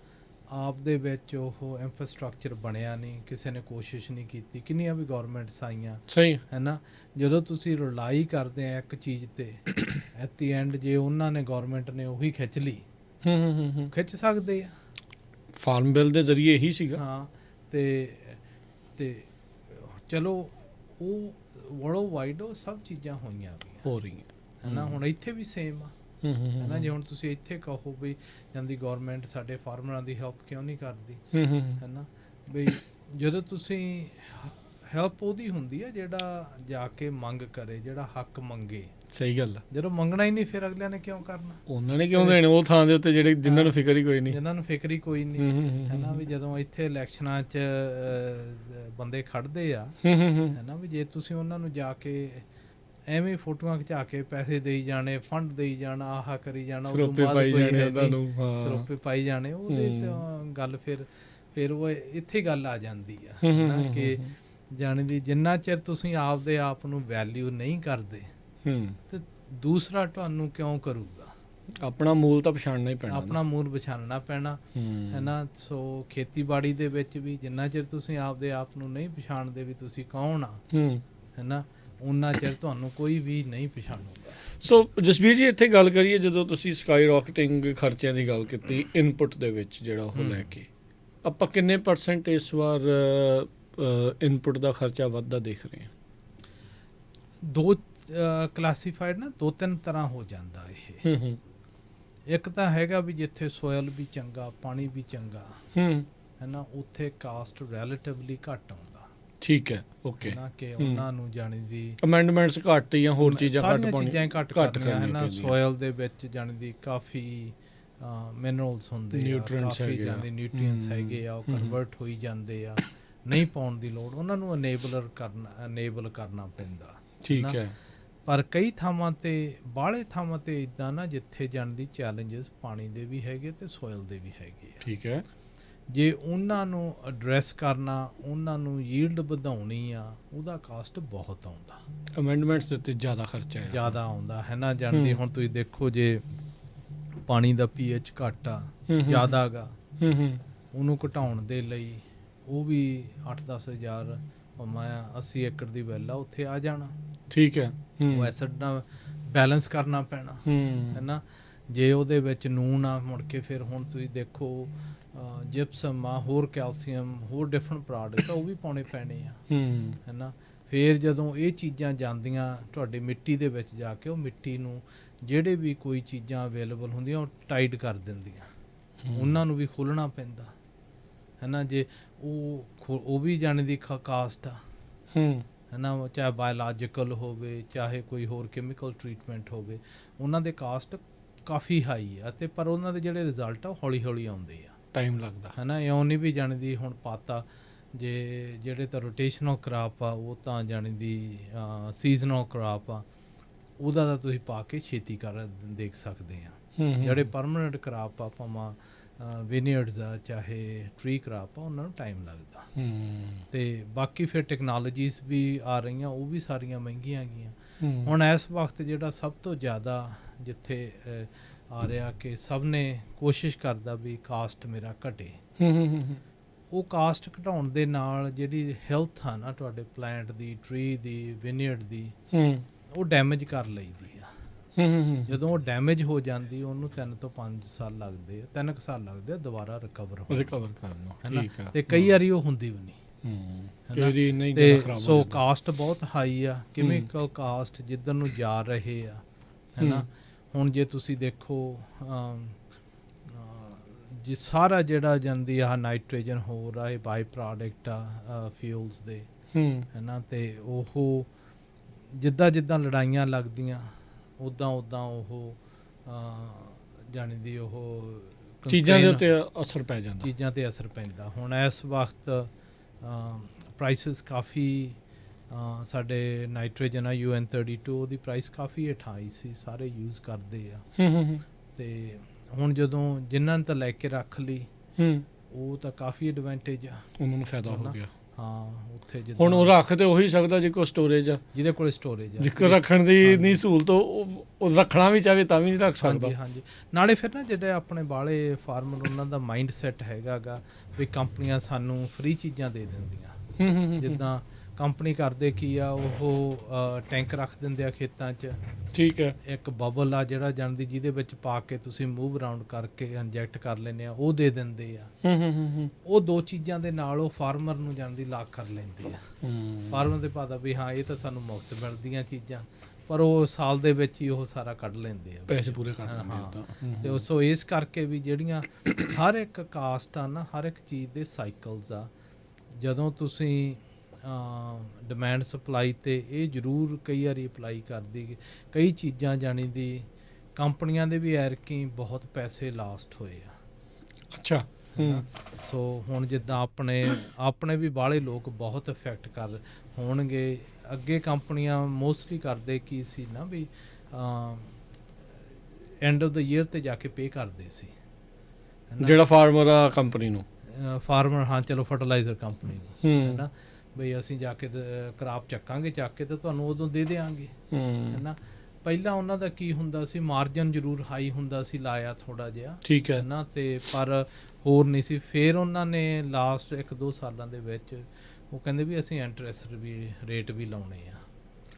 ਆਪ ਦੇ ਵਿੱਚ ਉਹ ਇੰਫਰਾਸਟਰਕਚਰ ਬਣਿਆ ਨਹੀਂ, ਕਿਸੇ ਨੇ ਕੋਸ਼ਿਸ਼ ਨਹੀਂ ਕੀਤੀ। ਕਿੰਨੀਆਂ ਵੀ ਗੌਰਮੈਂਟਸ ਆਈਆਂ, ਸਹੀ ਹੈ ਨਾ, ਜਦੋਂ ਤੁਸੀਂ ਰਿਲਾਈ ਕਰਦੇ ਆ ਇੱਕ ਚੀਜ਼ ਤੇ, ਐਟ ਦੀ ਐਂਡ ਜੇ ਉਹਨਾਂ ਨੇ, ਗੌਰਮੈਂਟ ਨੇ ਉਹੀ ਖਿੱਚ ਲਈ, ਖਿੱਚ ਸਕਦੇ ਆ। ਫਾਰਮ ਬਿੱਲ ਦੇ ਜ਼ਰੀਏ ਇਹੀ ਸੀਗਾ। ਹਾਂ, ਤੇ ਚਲੋ ਉਹ ਵਰਲਡ ਵਾਈਡ ਉਹ ਸਭ ਚੀਜ਼ਾਂ ਹੋਈਆਂ ਹੋ ਰਹੀਆਂ, ਹੈ ਨਾ। ਹੁਣ ਇੱਥੇ ਵੀ ਸੇਮ ਆ, ਹੈ ਨਾ। ਜੇ ਹੁਣ ਤੁਸੀਂ ਇੱਥੇ ਕਹੋ ਵੀ ਜਾਂਦੀ ਗੌਰਮੈਂਟ ਸਾਡੇ ਫਾਰਮਰਾਂ ਦੀ ਹੈਲਪ ਕਿਉਂ ਨਹੀਂ ਕਰਦੀ, ਹੈ ਨਾ, ਬਈ ਜਦੋਂ ਤੁਸੀਂ ਹੈਲਪ ਉਹਦੀ ਹੁੰਦੀ ਹੈ ਜਿਹੜਾ ਜਾ ਕੇ ਮੰਗ ਕਰੇ, ਜਿਹੜਾ ਹੱਕ ਮੰਗੇ। ਸਹੀ ਗੱਲ ਆ। ਜਦੋਂ ਮੰਗਣਾ ਹੀ ਨਹੀਂ, ਫਿਰ ਅਗਲਿਆਂ ਨੇ ਕਿਉਂ ਕਰਨਾ? ਉਹਨਾਂ ਨੇ ਕਿਉਂ ਦੇਣੇ ਉਹ ਥਾਂ ਦੇ ਉੱਤੇ ਜਿਹੜੇ ਜਿਨ੍ਹਾਂ ਨੂੰ ਫਿਕਰ ਹੀ ਕੋਈ ਨਹੀਂ, ਹੈ ਨਾ। ਵੀ ਜਦੋਂ ਇੱਥੇ ਇਲੈਕਸ਼ਨਾਂ 'ਚ ਬੰਦੇ ਖੜਦੇ ਆ, ਹੈ ਨਾ, ਵੀ ਜੇ ਤੁਸੀਂ ਉਹਨਾਂ ਨੂੰ ਜਾ ਕੇ ਐਵੇਂ ਫੋਟੋਆਂ ਖਿਚਾ ਕੇ ਪੈਸੇ ਦੇਈ ਜਾਣੇ, ਫੰਡ ਦੇਈ ਜਾਣਾ, ਆਹ ਕਰੀ ਜਾਣਾ, ਸਰੋਪੇ ਪਾਈ ਜਾਣੇ, ਉਹਦੇ ਤਾਂ ਗੱਲ ਫਿਰ ਉਹ ਇੱਥੇ ਗੱਲ ਆ ਜਾਂਦੀ ਆ ਕਿ ਜਾਣੀ ਦੀ ਜਿੰਨਾ ਚਿਰ ਤੁਸੀਂ ਆਪਦੇ ਆਪ ਨੂੰ ਵੈਲਿਊ ਨਹੀਂ ਕਰਦੇ, ਤੇ ਦੂਸਰਾ ਤੁਹਾਨੂੰ ਕਿਉਂ ਕਰੂਗਾ? ਆਪਣਾ ਮੂਲ ਤਾਂ ਪਛਾਣਨਾ ਹੀ ਪੈਣਾ, ਆਪਣਾ ਮੂਲ ਪਛਾਣਨਾ ਪੈਣਾ, ਹੈ ਨਾ। ਸੋ ਖੇਤੀਬਾੜੀ ਦੇ ਵਿੱਚ ਵੀ ਜਿੰਨਾ ਚਿਰ ਤੁਸੀਂ ਆਪਦੇ ਆਪ ਨੂੰ ਨਹੀਂ ਪਛਾਣਦੇ ਵੀ ਤੁਸੀਂ ਕੌਣ ਆ, ਹੈ ਨਾ, ਉਹਨਾਂ ਚਿਰ ਤੁਹਾਨੂੰ ਕੋਈ ਵੀ ਨਹੀਂ ਪਛਾਣੂਗਾ। ਸੋ ਜਸਬੀਰ ਜੀ, ਇੱਥੇ ਗੱਲ ਕਰੀਏ, ਜਦੋਂ ਤੁਸੀਂ ਸਕਾਈ ਰਾਕਟਿੰਗ ਖਰਚਿਆਂ ਦੀ ਗੱਲ ਕੀਤੀ ਇਨਪੁਟ ਦੇ ਵਿੱਚ, ਜਿਹੜਾ ਉਹ ਲੈ ਕੇ ਆਪਾਂ ਕਿੰਨੇ % ਇਸ ਵਾਰ ਇਨਪੁਟ ਦਾ ਖਰਚਾ ਵੱਧਦਾ ਦੇਖ ਰਹੇ ਹਾਂ? ਦੋ ਕਲਾਸੀਫਾਈਡ ਨਾ 2-3 ਤਰ੍ਹਾਂ ਹੋ ਜਾਂਦਾ ਇਹ। ਇੱਕ ਤਾਂ ਹੈਗਾ ਵੀ ਜਿੱਥੇ ਸੋਇਲ ਵੀ ਚੰਗਾ, ਪਾਣੀ ਵੀ ਚੰਗਾ, ਹੈ ਨਾ, ਉੱਥੇ ਕਾਸਟ ਰਿਲੇਟਿਵਲੀ ਘੱਟ ਆਉਂਦਾ। ਠੀਕ ਹੈ, ਓਕੇ, ਨਾ ਕਿ ਉਹਨਾਂ ਨੂੰ ਜਾਣੀ ਦੀ ਅਮੈਂਡਮੈਂਟਸ ਘੱਟ ਜਾਂ ਹੋਰ ਚੀਜ਼ਾਂ ਘੱਟ ਕਰਨੀਆਂ, ਹੈ ਨਾ। ਸੋਇਲ ਦੇ ਵਿੱਚ ਜਾਣੀ ਦੀ ਕਾਫੀ ਮਿਨਰਲਸ ਹੁੰਦੇ ਆ, ਕਾਫੀ ਜਾਨੀ ਨਿਊਟ੍ਰੀਐਂਟਸ ਹੈਗੇ ਆ, ਉਹ ਕਨਵਰਟ ਹੋਈ ਜਾਂਦੇ ਆ, ਨਹੀਂ ਪਾਉਣ ਦੀ ਲੋੜ, ਉਹਨਾਂ ਨੂੰ ਅਨੇਬਲ ਕਰਨਾ ਪੈਂਦਾ। ਠੀਕ ਨਾ? ਹੈ। ਪਰ ਕਈ ਥਾਵਾਂ ਤੇ, ਬਾਹਲੇ ਥਾਵਾਂ ਤੇ ਇੱਦਾਂ ਨਾ ਜਿੱਥੇ ਜਾਣ ਦੀ ਚੈਲੰਜਸ ਪਾਣੀ ਦੇ ਵੀ ਹੈਗੇ ਤੇ ਸੋਇਲ ਦੇ ਵੀ ਹੈਗੇ ਆ। ਠੀਕ ਹੈ। ਜੇ ਉਹਨਾਂ ਨੂੰ ਐਡਰੈਸ ਕਰਨਾ, ਉਹਨਾਂ ਨੂੰ ਯੀਲਡ ਵਧਾਉਣੀ ਆ, ਉਹਦਾ ਕਾਸਟ ਬਹੁਤ ਆਉਂਦਾ, ਅਮੈਂਡਮੈਂਟਸ ਦੇ ਉੱਤੇ ਜ਼ਿਆਦਾ ਖਰਚਾ ਹੈ, ਜ਼ਿਆਦਾ ਆਉਂਦਾ ਹੈ ਨਾ। ਜਾਣਦੀ ਹੁਣ ਤੁਸੀਂ ਦੇਖੋ, ਜੇ ਪਾਣੀ ਦਾ ਪੀਐਚ ਘੱਟ ਆ, ਜ਼ਿਆਦਾ ਗਾ, ਉਹਨੂੰ ਘਟਾਉਣ ਦੇ ਲਈ ਉਹ ਵੀ 8-10 ਹਜ਼ਾਰ ਭਾਵੇਂ 80 ਏਕੜ ਦੀ ਵੈਲ ਆ, ਉੱਥੇ ਆ ਜਾਣਾ। ਠੀਕ ਹੈ। ਉਹ ਐਸਿਡ ਨਾਲ ਬੈਲੈਂਸ ਕਰਨਾ ਪੈਣਾ ਹੈ ਨਾ। ਜੇ ਉਹਦੇ ਵਿੱਚ ਨੂਨ ਆ, ਮੁੜ ਕੇ ਫਿਰ ਹੁਣ ਤੁਸੀਂ ਦੇਖੋ ਜਿਪਸਮ ਆ, ਹੋਰ ਕੈਲਸ਼ੀਅਮ, ਹੋਰ ਡਿਫਰੈਂਟ ਪ੍ਰੋਡਕਟ ਆ, ਉਹ ਵੀ ਪਾਉਣੇ ਪੈਣੇ ਆ ਹੈ ਨਾ। ਫਿਰ ਜਦੋਂ ਇਹ ਚੀਜ਼ਾਂ ਜਾਂਦੀਆਂ ਤੁਹਾਡੀ ਮਿੱਟੀ ਦੇ ਵਿੱਚ ਜਾ ਕੇ, ਉਹ ਮਿੱਟੀ ਨੂੰ ਜਿਹੜੇ ਵੀ ਕੋਈ ਚੀਜ਼ਾਂ ਅਵੇਲੇਬਲ ਹੁੰਦੀਆਂ ਉਹ ਟਾਈਟ ਕਰ ਦਿੰਦੀਆਂ, ਉਹਨਾਂ ਨੂੰ ਵੀ ਖੋਲ੍ਹਣਾ ਪੈਂਦਾ ਹੈ ਨਾ। ਜੇ ਉਹ ਵੀ ਜਾਣੇ ਦੀ ਕਾਸਟ ਆ ਹੈ ਨਾ, ਚਾਹੇ ਬਾਇਓਲੋਜੀਕਲ ਹੋਵੇ, ਚਾਹੇ ਕੋਈ ਹੋਰ ਕੈਮੀਕਲ ਟਰੀਟਮੈਂਟ ਹੋਵੇ, ਉਹਨਾਂ ਦੇ ਕਾਸਟ ਕਾਫੀ ਹਾਈ ਆ। ਅਤੇ ਪਰ ਉਹਨਾਂ ਦੇ ਜਿਹੜੇ ਰਿਜ਼ਲਟ ਆ ਉਹ ਹੌਲੀ ਹੌਲੀ ਆਉਂਦੇ ਆ, ਟਾਈਮ ਲੱਗਦਾ ਹੈ ਨਾ। ਇਉਂ ਨਹੀਂ ਵੀ ਜਾਣੇ ਦੀ ਹੁਣ ਪਾਤਾ, ਜੇ ਜਿਹੜੇ ਤਾਂ ਰੋਟੇਸ਼ਨਲ ਕਰਾਪ ਆ, ਉਹ ਤਾਂ ਜਾਣੇ ਦੀ ਸੀਜ਼ਨਲ ਕਰਾਪ ਆ, ਉਹਦਾ ਤਾਂ ਤੁਸੀਂ ਪਾ ਕੇ ਛੇਤੀ ਦੇਖ ਸਕਦੇ ਆ। ਜਿਹੜੇ ਪਰਮਾਨੈਂਟ ਕਰਾਪ ਆ, ਭਾਵੇਂ ਵਿਨੀਅਰਡਸ ਆ, ਚਾਹੇ ਟਰੀ ਕਰਾਪ ਆ, ਉਹਨਾਂ ਨੂੰ ਟਾਈਮ ਲੱਗਦਾ। ਅਤੇ ਬਾਕੀ ਫਿਰ ਟੈਕਨੋਲੋਜੀਜ਼ ਵੀ ਆ ਰਹੀਆਂ, ਉਹ ਵੀ ਸਾਰੀਆਂ ਮਹਿੰਗੀਆਂ ਹੈਗੀਆਂ। ਹੁਣ ਇਸ ਵਕਤ ਜਿਹੜਾ ਸਭ ਤੋਂ ਜ਼ਿਆਦਾ ਜਿੱਥੇ ਆ ਰਿਹਾ ਕਿ ਸਭ ਨੇ ਕੋਸ਼ਿਸ਼ ਕਰਦਾ ਵੀ ਕਾਸਟ ਮੇਰਾ ਘਟੇ, ਉਹ ਕਾਸਟ ਘਟਾਉਣ ਦੇ ਨਾਲ ਜਿਹੜੀ ਹੈਲਥ ਆ ਨਾ ਤੁਹਾਡੇ ਪਲਾਂਟ ਦੀ, ਟਰੀ ਦੀ, ਵਿਨੀਅਰਡ ਦੀ, ਉਹ ਡੈਮੇਜ ਕਰ ਲਈਦੀ ਆ। ਜਦੋਂ ਉਹ ਡੈਮੇਜ ਹੋ ਜਾਂਦੀ, ਉਹਨੂੰ 3 ਤੋਂ 5 ਸਾਲ ਲੱਗਦੇ ਆ, 3 ਸਾਲ ਲੱਗਦੇ ਆ ਦੁਬਾਰਾ ਰਿਕਵਰ ਕਰਨ ਨੂੰ, ਹੈ ਨਾ। ਅਤੇ ਕਈ ਵਾਰੀ ਉਹ ਹੁੰਦੀ ਵੀ ਨਹੀਂ। ਤੇ ਸੋ ਕਾਸਟ ਬਹੁਤ ਹਾਈ ਆ, ਕੈਮੀਕਲ ਕਾਸਟ ਜਿੱਧਰ ਨੂੰ ਜਾ ਰਹੇ ਆ, ਹੈ ਨਾ। ਹੁਣ ਜੇ ਤੁਸੀਂ ਦੇਖੋ ਜੇ ਸਾਰਾ ਜਿਹੜਾ ਜਾਂਦੀ ਆ ਨਾਈਟ੍ਰੋਜਨ ਹੋ ਰਿਹਾ, ਇਹ ਬਾਈ ਪ੍ਰੋਡਕਟ ਆ ਫਿਊਲਸ ਦੇ, ਹੈ ਨਾ। ਅਤੇ ਉਹ ਜਿੱਦਾਂ ਲੜਾਈਆਂ ਲੱਗਦੀਆਂ, ਉੱਦਾਂ ਉਹ ਜਾਣੀ ਦੀ ਉਹ ਚੀਜ਼ਾਂ ਦੇ ਉੱਤੇ ਅਸਰ ਪੈ ਜਾਂਦਾ, ਚੀਜ਼ਾਂ 'ਤੇ ਅਸਰ ਪੈਂਦਾ। ਹੁਣ ਇਸ ਵਕਤ ਪ੍ਰਾਈਸਿਸ ਕਾਫੀ ਸਾਡੇ ਨਾਈਟ੍ਰੋਜਨ ਆ UN-32, ਉਹਦੀ ਪ੍ਰਾਈਸ ਕਾਫੀ ਹੇਠਾਂ ਆਈ ਸੀ, ਸਾਰੇ ਯੂਜ਼ ਕਰਦੇ ਆ। ਅਤੇ ਹੁਣ ਜਦੋਂ ਜਿਨ੍ਹਾਂ ਨੇ ਤਾਂ ਲੈ ਕੇ ਰੱਖ ਲਈ, ਉਹ ਤਾਂ ਕਾਫੀ ਐਡਵਾਂਟੇਜ ਆ, ਉਹਨਾਂ ਨੂੰ ਫਾਇਦਾ ਹੋ ਗਿਆ। ਹਾਂ, ਉੱਥੇ ਹੁਣ ਉਹ ਰੱਖ ਤੇ ਉਹੀ ਸਕਦਾ ਜਿਹਦੇ ਕੋਲ ਸਟੋਰੇਜ ਆ, ਜਿਹਦੇ ਕੋਲ ਸਟੋਰੇਜ ਆ, ਜਿੱਕਰ ਰੱਖਣ ਦੀ ਨਹੀਂ ਸਹੂਲਤ, ਉਹ ਰੱਖਣਾ ਵੀ ਚਾਹੇ ਤਾਂ ਵੀ ਨਹੀਂ ਰੱਖ ਸਕਦਾ। ਹਾਂਜੀ। ਨਾਲੇ ਫਿਰ ਨਾ ਜਿਹੜੇ ਆਪਣੇ ਬਾਹਲੇ ਫਾਰਮਰ, ਉਹਨਾਂ ਦਾ ਮਾਈਂਡ ਸੈੱਟ ਹੈਗਾ ਗਾ ਵੀ ਕੰਪਨੀਆਂ ਸਾਨੂੰ ਫ੍ਰੀ ਚੀਜ਼ਾਂ ਦੇ ਦਿੰਦੀਆਂ। ਜਿੱਦਾਂ ਕੰਪਨੀ ਕਰਦੇ ਕੀ ਆ, ਉਹ ਟੈਂਕ ਰੱਖ ਦਿੰਦੇ ਆ ਖੇਤਾਂ 'ਚ। ਠੀਕ ਹੈ। ਇੱਕ ਬਬਲ ਆ ਜਿਹੜਾ ਜਾਂਦੀ, ਜਿਹਦੇ ਵਿੱਚ ਪਾ ਕੇ ਤੁਸੀਂ ਮੂਵ ਅਰਾਊਂਡ ਕਰਕੇ ਇੰਜੈਕਟ ਕਰ ਲੈਂਦੇ ਆ, ਉਹ ਦੇ ਦਿੰਦੇ ਆ। ਉਹ 2 ਚੀਜ਼ਾਂ ਦੇ ਨਾਲ ਉਹ ਫਾਰਮਰ ਨੂੰ ਜਾਂਦੀ ਲਾਕ ਕਰ ਲੈਂਦੇ ਆ। ਫਾਰਮਰ ਦੇ ਪਤਾ ਵੀ ਹਾਂ ਇਹ ਤਾਂ ਸਾਨੂੰ ਮੁਫਤ ਮਿਲਦੀਆਂ ਚੀਜ਼ਾਂ, ਪਰ ਉਹ ਸਾਲ ਦੇ ਵਿੱਚ ਹੀ ਉਹ ਸਾਰਾ ਕੱਢ ਲੈਂਦੇ ਆ, ਪੈਸੇ ਪੂਰੇ ਕਰ ਲੈਂਦੇ ਆ। ਅਤੇ ਸੋ ਇਸ ਕਰਕੇ ਵੀ ਜਿਹੜੀਆਂ ਹਰ ਇੱਕ ਕਾਸਟ ਆ ਨਾ, ਹਰ ਇੱਕ ਚੀਜ਼ ਦੇ ਸਾਈਕਲਸ ਆ। ਜਦੋਂ ਤੁਸੀਂ ਡਿਮਾਂਡ ਸਪਲਾਈ 'ਤੇ ਇਹ ਜ਼ਰੂਰ ਕਈ ਵਾਰੀ ਅਪਲਾਈ ਕਰਦੀ, ਕਈ ਚੀਜ਼ਾਂ ਜਾਣੀ ਦੀ ਕੰਪਨੀਆਂ ਦੇ ਵੀ ਐਰਕੀ ਬਹੁਤ ਪੈਸੇ ਲਾਸਟ ਹੋਏ ਆ। ਅੱਛਾ। ਸੋ ਹੁਣ ਜਿੱਦਾਂ ਆਪਣੇ ਵੀ ਬਾਹਲੇ ਲੋਕ ਬਹੁਤ ਇਫੈਕਟ ਕਰ ਹੋਣਗੇ। ਅੱਗੇ ਕੰਪਨੀਆਂ ਮੋਸਟਲੀ ਕਰਦੇ ਕੀ ਸੀ ਨਾ ਵੀ ਐਂਡ ਆਫ ਦਾ ਈਅਰ 'ਤੇ ਜਾ ਕੇ ਪੇ ਕਰਦੇ ਸੀ, ਜਿਹੜਾ ਫਾਰਮਰ ਆ ਕੰਪਨੀ ਨੂੰ, ਫਾਰਮਰ, ਹਾਂ ਚਲੋ ਫਰਟੀਲਾਈਜ਼ਰ ਕੰਪਨੀ ਨੂੰ, ਹੈ ਨਾ, ਬਈ ਅਸੀਂ ਜਾ ਕੇ ਕਰਾਪ ਚੱਕਾਂਗੇ, ਚੱਕ ਕੇ ਤਾਂ ਤੁਹਾਨੂੰ ਉਦੋਂ ਦੇ ਦਿਆਂਗੇ, ਹੈ ਨਾ। ਪਹਿਲਾਂ ਉਹਨਾਂ ਦਾ ਕੀ ਹੁੰਦਾ ਸੀ, ਮਾਰਜਨ ਜ਼ਰੂਰ ਹਾਈ ਹੁੰਦਾ ਸੀ, ਲਾਇਆ ਥੋੜ੍ਹਾ ਜਿਹਾ, ਠੀਕ ਹੈ ਨਾ, ਅਤੇ ਪਰ ਹੋਰ ਨਹੀਂ ਸੀ। ਫਿਰ ਉਹਨਾਂ ਨੇ ਲਾਸਟ 1-2 ਸਾਲਾਂ ਦੇ ਵਿੱਚ ਉਹ ਕਹਿੰਦੇ ਵੀ ਅਸੀਂ ਇੰਟਰਸਟ ਰੇਟ ਵੀ ਲਾਉਣੇ ਆ।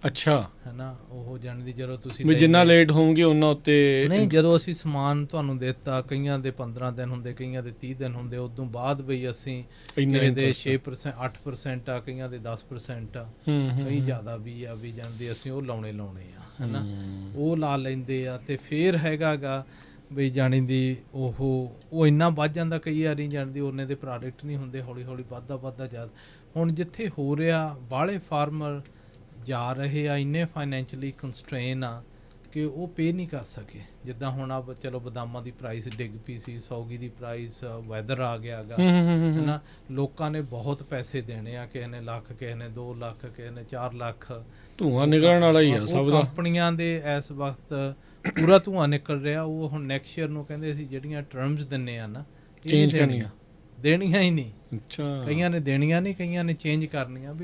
ਅੱਛਾ, ਹੈ ਨਾ। ਉਹ ਜਾਣੀ ਦੀ ਜਦੋਂ ਤੁਸੀਂ ਵੀ ਜਿੰਨਾ ਲੇਟ ਹੋਣਗੇ ਉਹਨਾਂ ਉੱਤੇ ਨਹੀਂ, ਜਦੋਂ ਅਸੀਂ ਸਮਾਨ ਤੁਹਾਨੂੰ ਦਿੱਤਾ, ਕਈਆਂ ਦੇ 15 ਦਿਨ ਹੁੰਦੇ, ਕਈਆਂ ਦੇ 30 ਦਿਨ ਹੁੰਦੇ, ਉਦੋਂ ਬਾਅਦ ਬਈ ਅਸੀਂ ਕਿਸੇ ਦੇ 6%, 8% ਆ, ਕਈਆਂ ਦੇ 10% ਆ, ਕਈ ਜ਼ਿਆਦਾ ਵੀ ਆ, ਵੀ ਜਾਂਦੇ ਅਸੀਂ ਉਹ ਲਾਉਣੇ ਆ, ਹੈ ਨਾ। ਉਹ ਲਾ ਲੈਂਦੇ ਆ, ਅਤੇ ਫਿਰ ਹੈਗਾ ਗਾ ਬਈ ਜਾਣੀ ਦੀ ਉਹ ਇੰਨਾ ਵੱਧ ਜਾਂਦਾ, ਕਈ ਵਾਰੀ ਜਾਣਦੀ ਉਹਨੇ ਦੇ ਪ੍ਰੋਡਕਟ ਨਹੀਂ ਹੁੰਦੇ, ਹੌਲੀ ਹੌਲੀ ਵੱਧਦਾ ਜ਼ਿਆਦਾ। ਹੁਣ ਜਿੱਥੇ ਹੋ ਰਿਹਾ, ਬਾਹਲੇ ਫਾਰਮਰ ਜਾ ਰਹੇ ਆ, ਇੰਨੇ ਫਾਈਨੈਂਸ਼ਲੀ ਕੰਸਟ੍ਰੇਨ ਆ ਕਿ ਉਹ ਪੇ ਨਹੀਂ ਕਰ ਸਕੇ। ਜਿੱਦਾਂ ਹੁਣ ਆ ਚਲੋ ਬਦਾਮਾਂ ਦੀ ਪ੍ਰਾਈਸ ਡਿੱਗ ਪਈ ਸੀ, ਸੌਗੀ ਦੀ ਪ੍ਰਾਈਸ, ਵੈਦਰ ਆ ਗਿਆ ਗਾ ਹੈ ਨਾ, ਲੋਕਾਂ ਨੇ ਬਹੁਤ ਪੈਸੇ ਦੇਣੇ ਆ, ਕਿਸੇ ਨੇ ਲੱਖ, ਕਿਸੇ ਨੇ 2 ਲੱਖ, ਕਿਸੇ ਨੇ 4 ਲੱਖ। ਧੂੰਆਂ ਨਿਕਲਣ ਵਾਲਾ ਹੀ ਆ ਸਭ ਦਾ। ਕੰਪਨੀਆਂ ਦੇ ਇਸ ਵਕਤ ਪੂਰਾ ਧੂੰਆਂ ਨਿਕਲ ਰਿਹਾ। ਉਹ ਹੁਣ ਨੈਕਸਟ ਈਅਰ ਨੂੰ ਕਹਿੰਦੇ ਅਸੀਂ ਜਿਹੜੀਆਂ ਟਰਮਸ ਦਿੰਨੇ ਆ ਨਾ ਚੇਂਜ ਕਰਨੀਆਂ, ਦੇਣੀਆਂ ਹੀ ਨਹੀਂ। ਅੱਛਾ, ਕਈਆਂ ਕਈਆਂ ਨੇ ਦੇਣੀਆਂ ਨਹੀਂ, ਕਈਆਂ ਨੇ ਚੇਂਜ ਕਰਨੀਆਂ।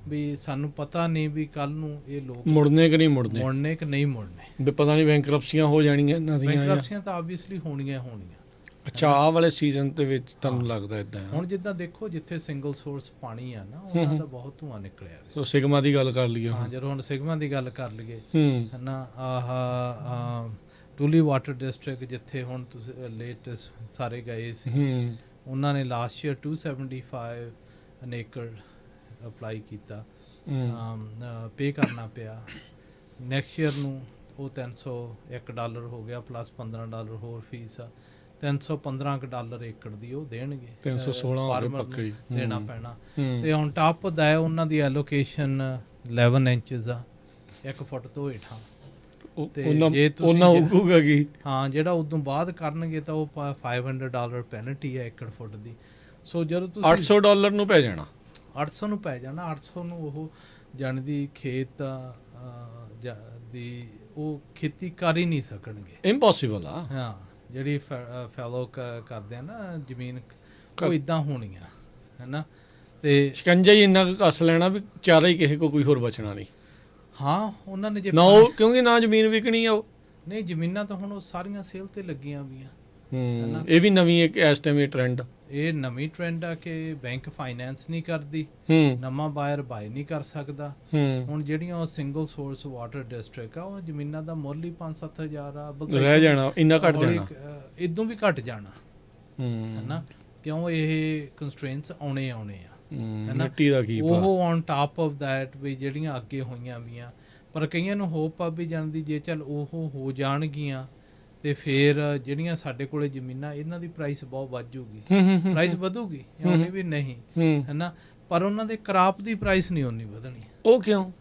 ਵੀ ਸਾਨੂੰ ਪਤਾ ਨਹੀਂ ਵੀ ਕੱਲ ਨੂੰ ਇਹ ਲੋਕ ਮੁੜਨੇ ਕਿ ਨਹੀਂ ਮੁੜਨੇ ਕਿ ਨਹੀਂ ਮੁੜਨੇ। ਵੀ ਪਤਾ ਨਹੀਂ ਬੈਂਕਰਪਸੀਆਂ ਹੋ ਜਾਣੀਆਂ ਇਹਨਾਂ ਦੀਆਂ। ਬੈਂਕਰਪਸੀਆਂ ਤਾਂ ਆਬਵੀਅਸਲੀ ਹੋਣੀਆਂ। ਅੱਛਾ, ਆਹ ਵਾਲੇ ਸੀਜ਼ਨ ਦੇ ਵਿੱਚ ਤੁਹਾਨੂੰ ਲੱਗਦਾ ਇਦਾਂ? ਹੁਣ ਜਿੱਦਾਂ ਦੇਖੋ ਜਿੱਥੇ ਸਿੰਗਲ ਸੋਰਸ ਪਾਣੀ ਆ ਨਾ, ਉਹਨਾਂ ਦਾ ਬਹੁਤ ਧੂੰਆਂ ਨਿਕਲਿਆ। ਸੋ ਸਿਗਮਾ ਦੀ ਗੱਲ ਕਰ ਲਈਏ। ਹਾਂ, ਜਦੋਂ ਹੁਣ ਸਿਗਮਾ ਦੀ ਗੱਲ ਕਰ ਲਈਏ ਹੈ ਨਾ, ਆਹ ਟੂਲੀ ਵਾਟਰ ਡਿਸਟ੍ਰਿਕਟ ਜਿੱਥੇ ਹੁਣ ਤੁਸੀਂ ਲੇਟੈਸਟ ਸਾਰੇ ਗਏ ਸੀ, ਉਹਨਾਂ ਨੇ ਲਾਸਟ ਈਅਰ 275 an ਏਕੜ ਅਪਲਾਈ ਕੀਤਾ, ਪੇ ਕਰਨਾ ਪਿਆ। ਨੈਕਸਟ ਈਅਰ ਨੂੰ ਉਹ $301 ਹੋ ਗਿਆ, ਪਲੱਸ $15 ਹੋਰ ਫੀਸ ਆ। $315 ਏਕੜ ਦੀ ਉਹ ਦੇਣਗੇ, 316 ਦੇਣਾ ਪੈਣਾ। ਤੇ ਹੁਣ ਟਾਪ ਦਾ ਹੈ ਉਹਨਾਂ ਦੀ ਐਲੋਕੇਸ਼ਨ 11 ਇੰਚਜ਼ ਆ, 1 ਫੁੱਟ ਤੋਂ ਹੇਠਾਂ। ਜੇ ਤੁਸੀਂ ਹਾਂ ਜਿਹੜਾ ਉਦੋਂ ਬਾਅਦ ਕਰਨਗੇ ਤਾਂ ਉਹ $500 ਪੈਨਲਟੀ ਹੈ ਏਕੜ ਫੁੱਟ ਦੀ। ਸੋ ਜਦੋਂ ਤੁਸੀਂ $800 ਨੂੰ ਪੈ ਜਾਣਾ, 800 ਨੂੰ ਪੈ ਜਾਣਾ। 800 ਨੂੰ ਉਹ ਜਾਣ ਦੀ ਖੇਤ ਦੀ ਉਹ ਖੇਤੀ ਕਰ ਹੀ ਨਹੀਂ ਸਕਣਗੇ, ਇੰਪੋਸੀਬਲ ਆ। ਹਾਂ, ਜਿਹੜੀ ਫੈਲੋ ਕਰਦੇ ਆ ਨਾ ਜ਼ਮੀਨ, ਉਹ ਇਦਾਂ ਹੋਣੀ ਆ ਹੈ ਨਾ। ਤੇ ਸ਼ਿਕੰਜਾ ਹੀ ਇੰਨਾ ਕੱਸ ਲੈਣਾ ਵੀ ਚਾਰਾ ਹੀ ਕਿਸੇ ਕੋ ਕੋਈ ਹੋਰ ਬਚਣਾ ਨਹੀਂ। ਹਾਂ, ਉਹਨਾਂ ਨੇ ਜੇ ਨਾ ਉਹ ਕਿਉਂਕਿ ਨਾ ਜ਼ਮੀਨ ਵਿਕਣੀ ਆ, ਉਹ ਨਹੀਂ ਜ਼ਮੀਨਾਂ ਤਾਂ ਹੁਣ ਉਹ ਸਾਰੀਆਂ ਸੇਲ ਤੇ ਲੱਗੀਆਂ ਵੀਆਂ। ਇਹ ਵੀ ਨਵੀਂ ਇੱਕ ਇਸ ਟਾਈਮ ਇਹ ਟ੍ਰੈਂਡ, ਇਹ ਨਵੀਂ ਟ੍ਰੈਂਡ ਆ ਕਿ ਬੈਂਕ ਫਾਈਨੈਂਸ ਨਹੀਂ ਕਰਦੀ, ਨਵਾਂ ਬਾਇਰ ਬਾਏ ਨਹੀਂ ਕਰ ਸਕਦਾ। ਹੁਣ ਜਿਹੜੀਆਂ ਉਹ ਸਿੰਗਲ ਸੋਰਸ ਵਾਟਰ ਡਿਸਟ੍ਰਿਕਟ ਆ, ਉਹ ਜ਼ਮੀਨਾਂ ਦਾ ਮੁੱਲ ਹੀ 5-7 ਹਜ਼ਾਰ ਆ, ਰਹਿ ਜਾਣਾ, ਇੰਨਾ ਘਟ ਜਾਣਾ, ਇਦੋਂ ਵੀ ਘਟ ਜਾਣਾ ਹੈ ਨਾ, ਕਿਉਂ ਇਹ ਕੰਸਟ੍ਰੇਨਟਸ ਆਉਣੇ ਆ ਮਿੱਟੀ ਦਾ ਕੀ ਉਹ ਔਨ ਟਾਪ ਆਫ ਦੈਟ ਵੀ ਜਿਹੜੀਆਂ ਅੱਗੇ ਹੋਈਆਂ ਵੀਆਂ। ਪਰ ਕਈਆਂ ਨੂੰ ਹੋਪ ਆ ਵੀ ਜਾਣਦੀ ਜੇ ਚੱਲ ਉਹ ਹੋ ਜਾਣਗੀਆਂ ਤੇ ਫਿਰ ਜਿਹੜੀਆਂ ਸਾਡੇ ਕੋਲੇ ਜ਼ਮੀਨਾਂ, ਇਹਨਾਂ ਦੀ ਪ੍ਰਾਈਸ ਬਹੁਤ ਵੱਧ ਜੂਗੀ, ਪ੍ਰਾਈਸ ਵਧੂਗੀ, ਉਹਨੇ ਵੀ ਨਹੀਂ ਹੈ ਨਾ। ਪਰ ਉਹਨਾਂ ਦੇ ਕਰਾਪ ਦੀ ਪ੍ਰਾਈਸ ਨਹੀਂ ਓਨੀ ਵਧਣੀ। ਉਹ ਕਿਉਂ?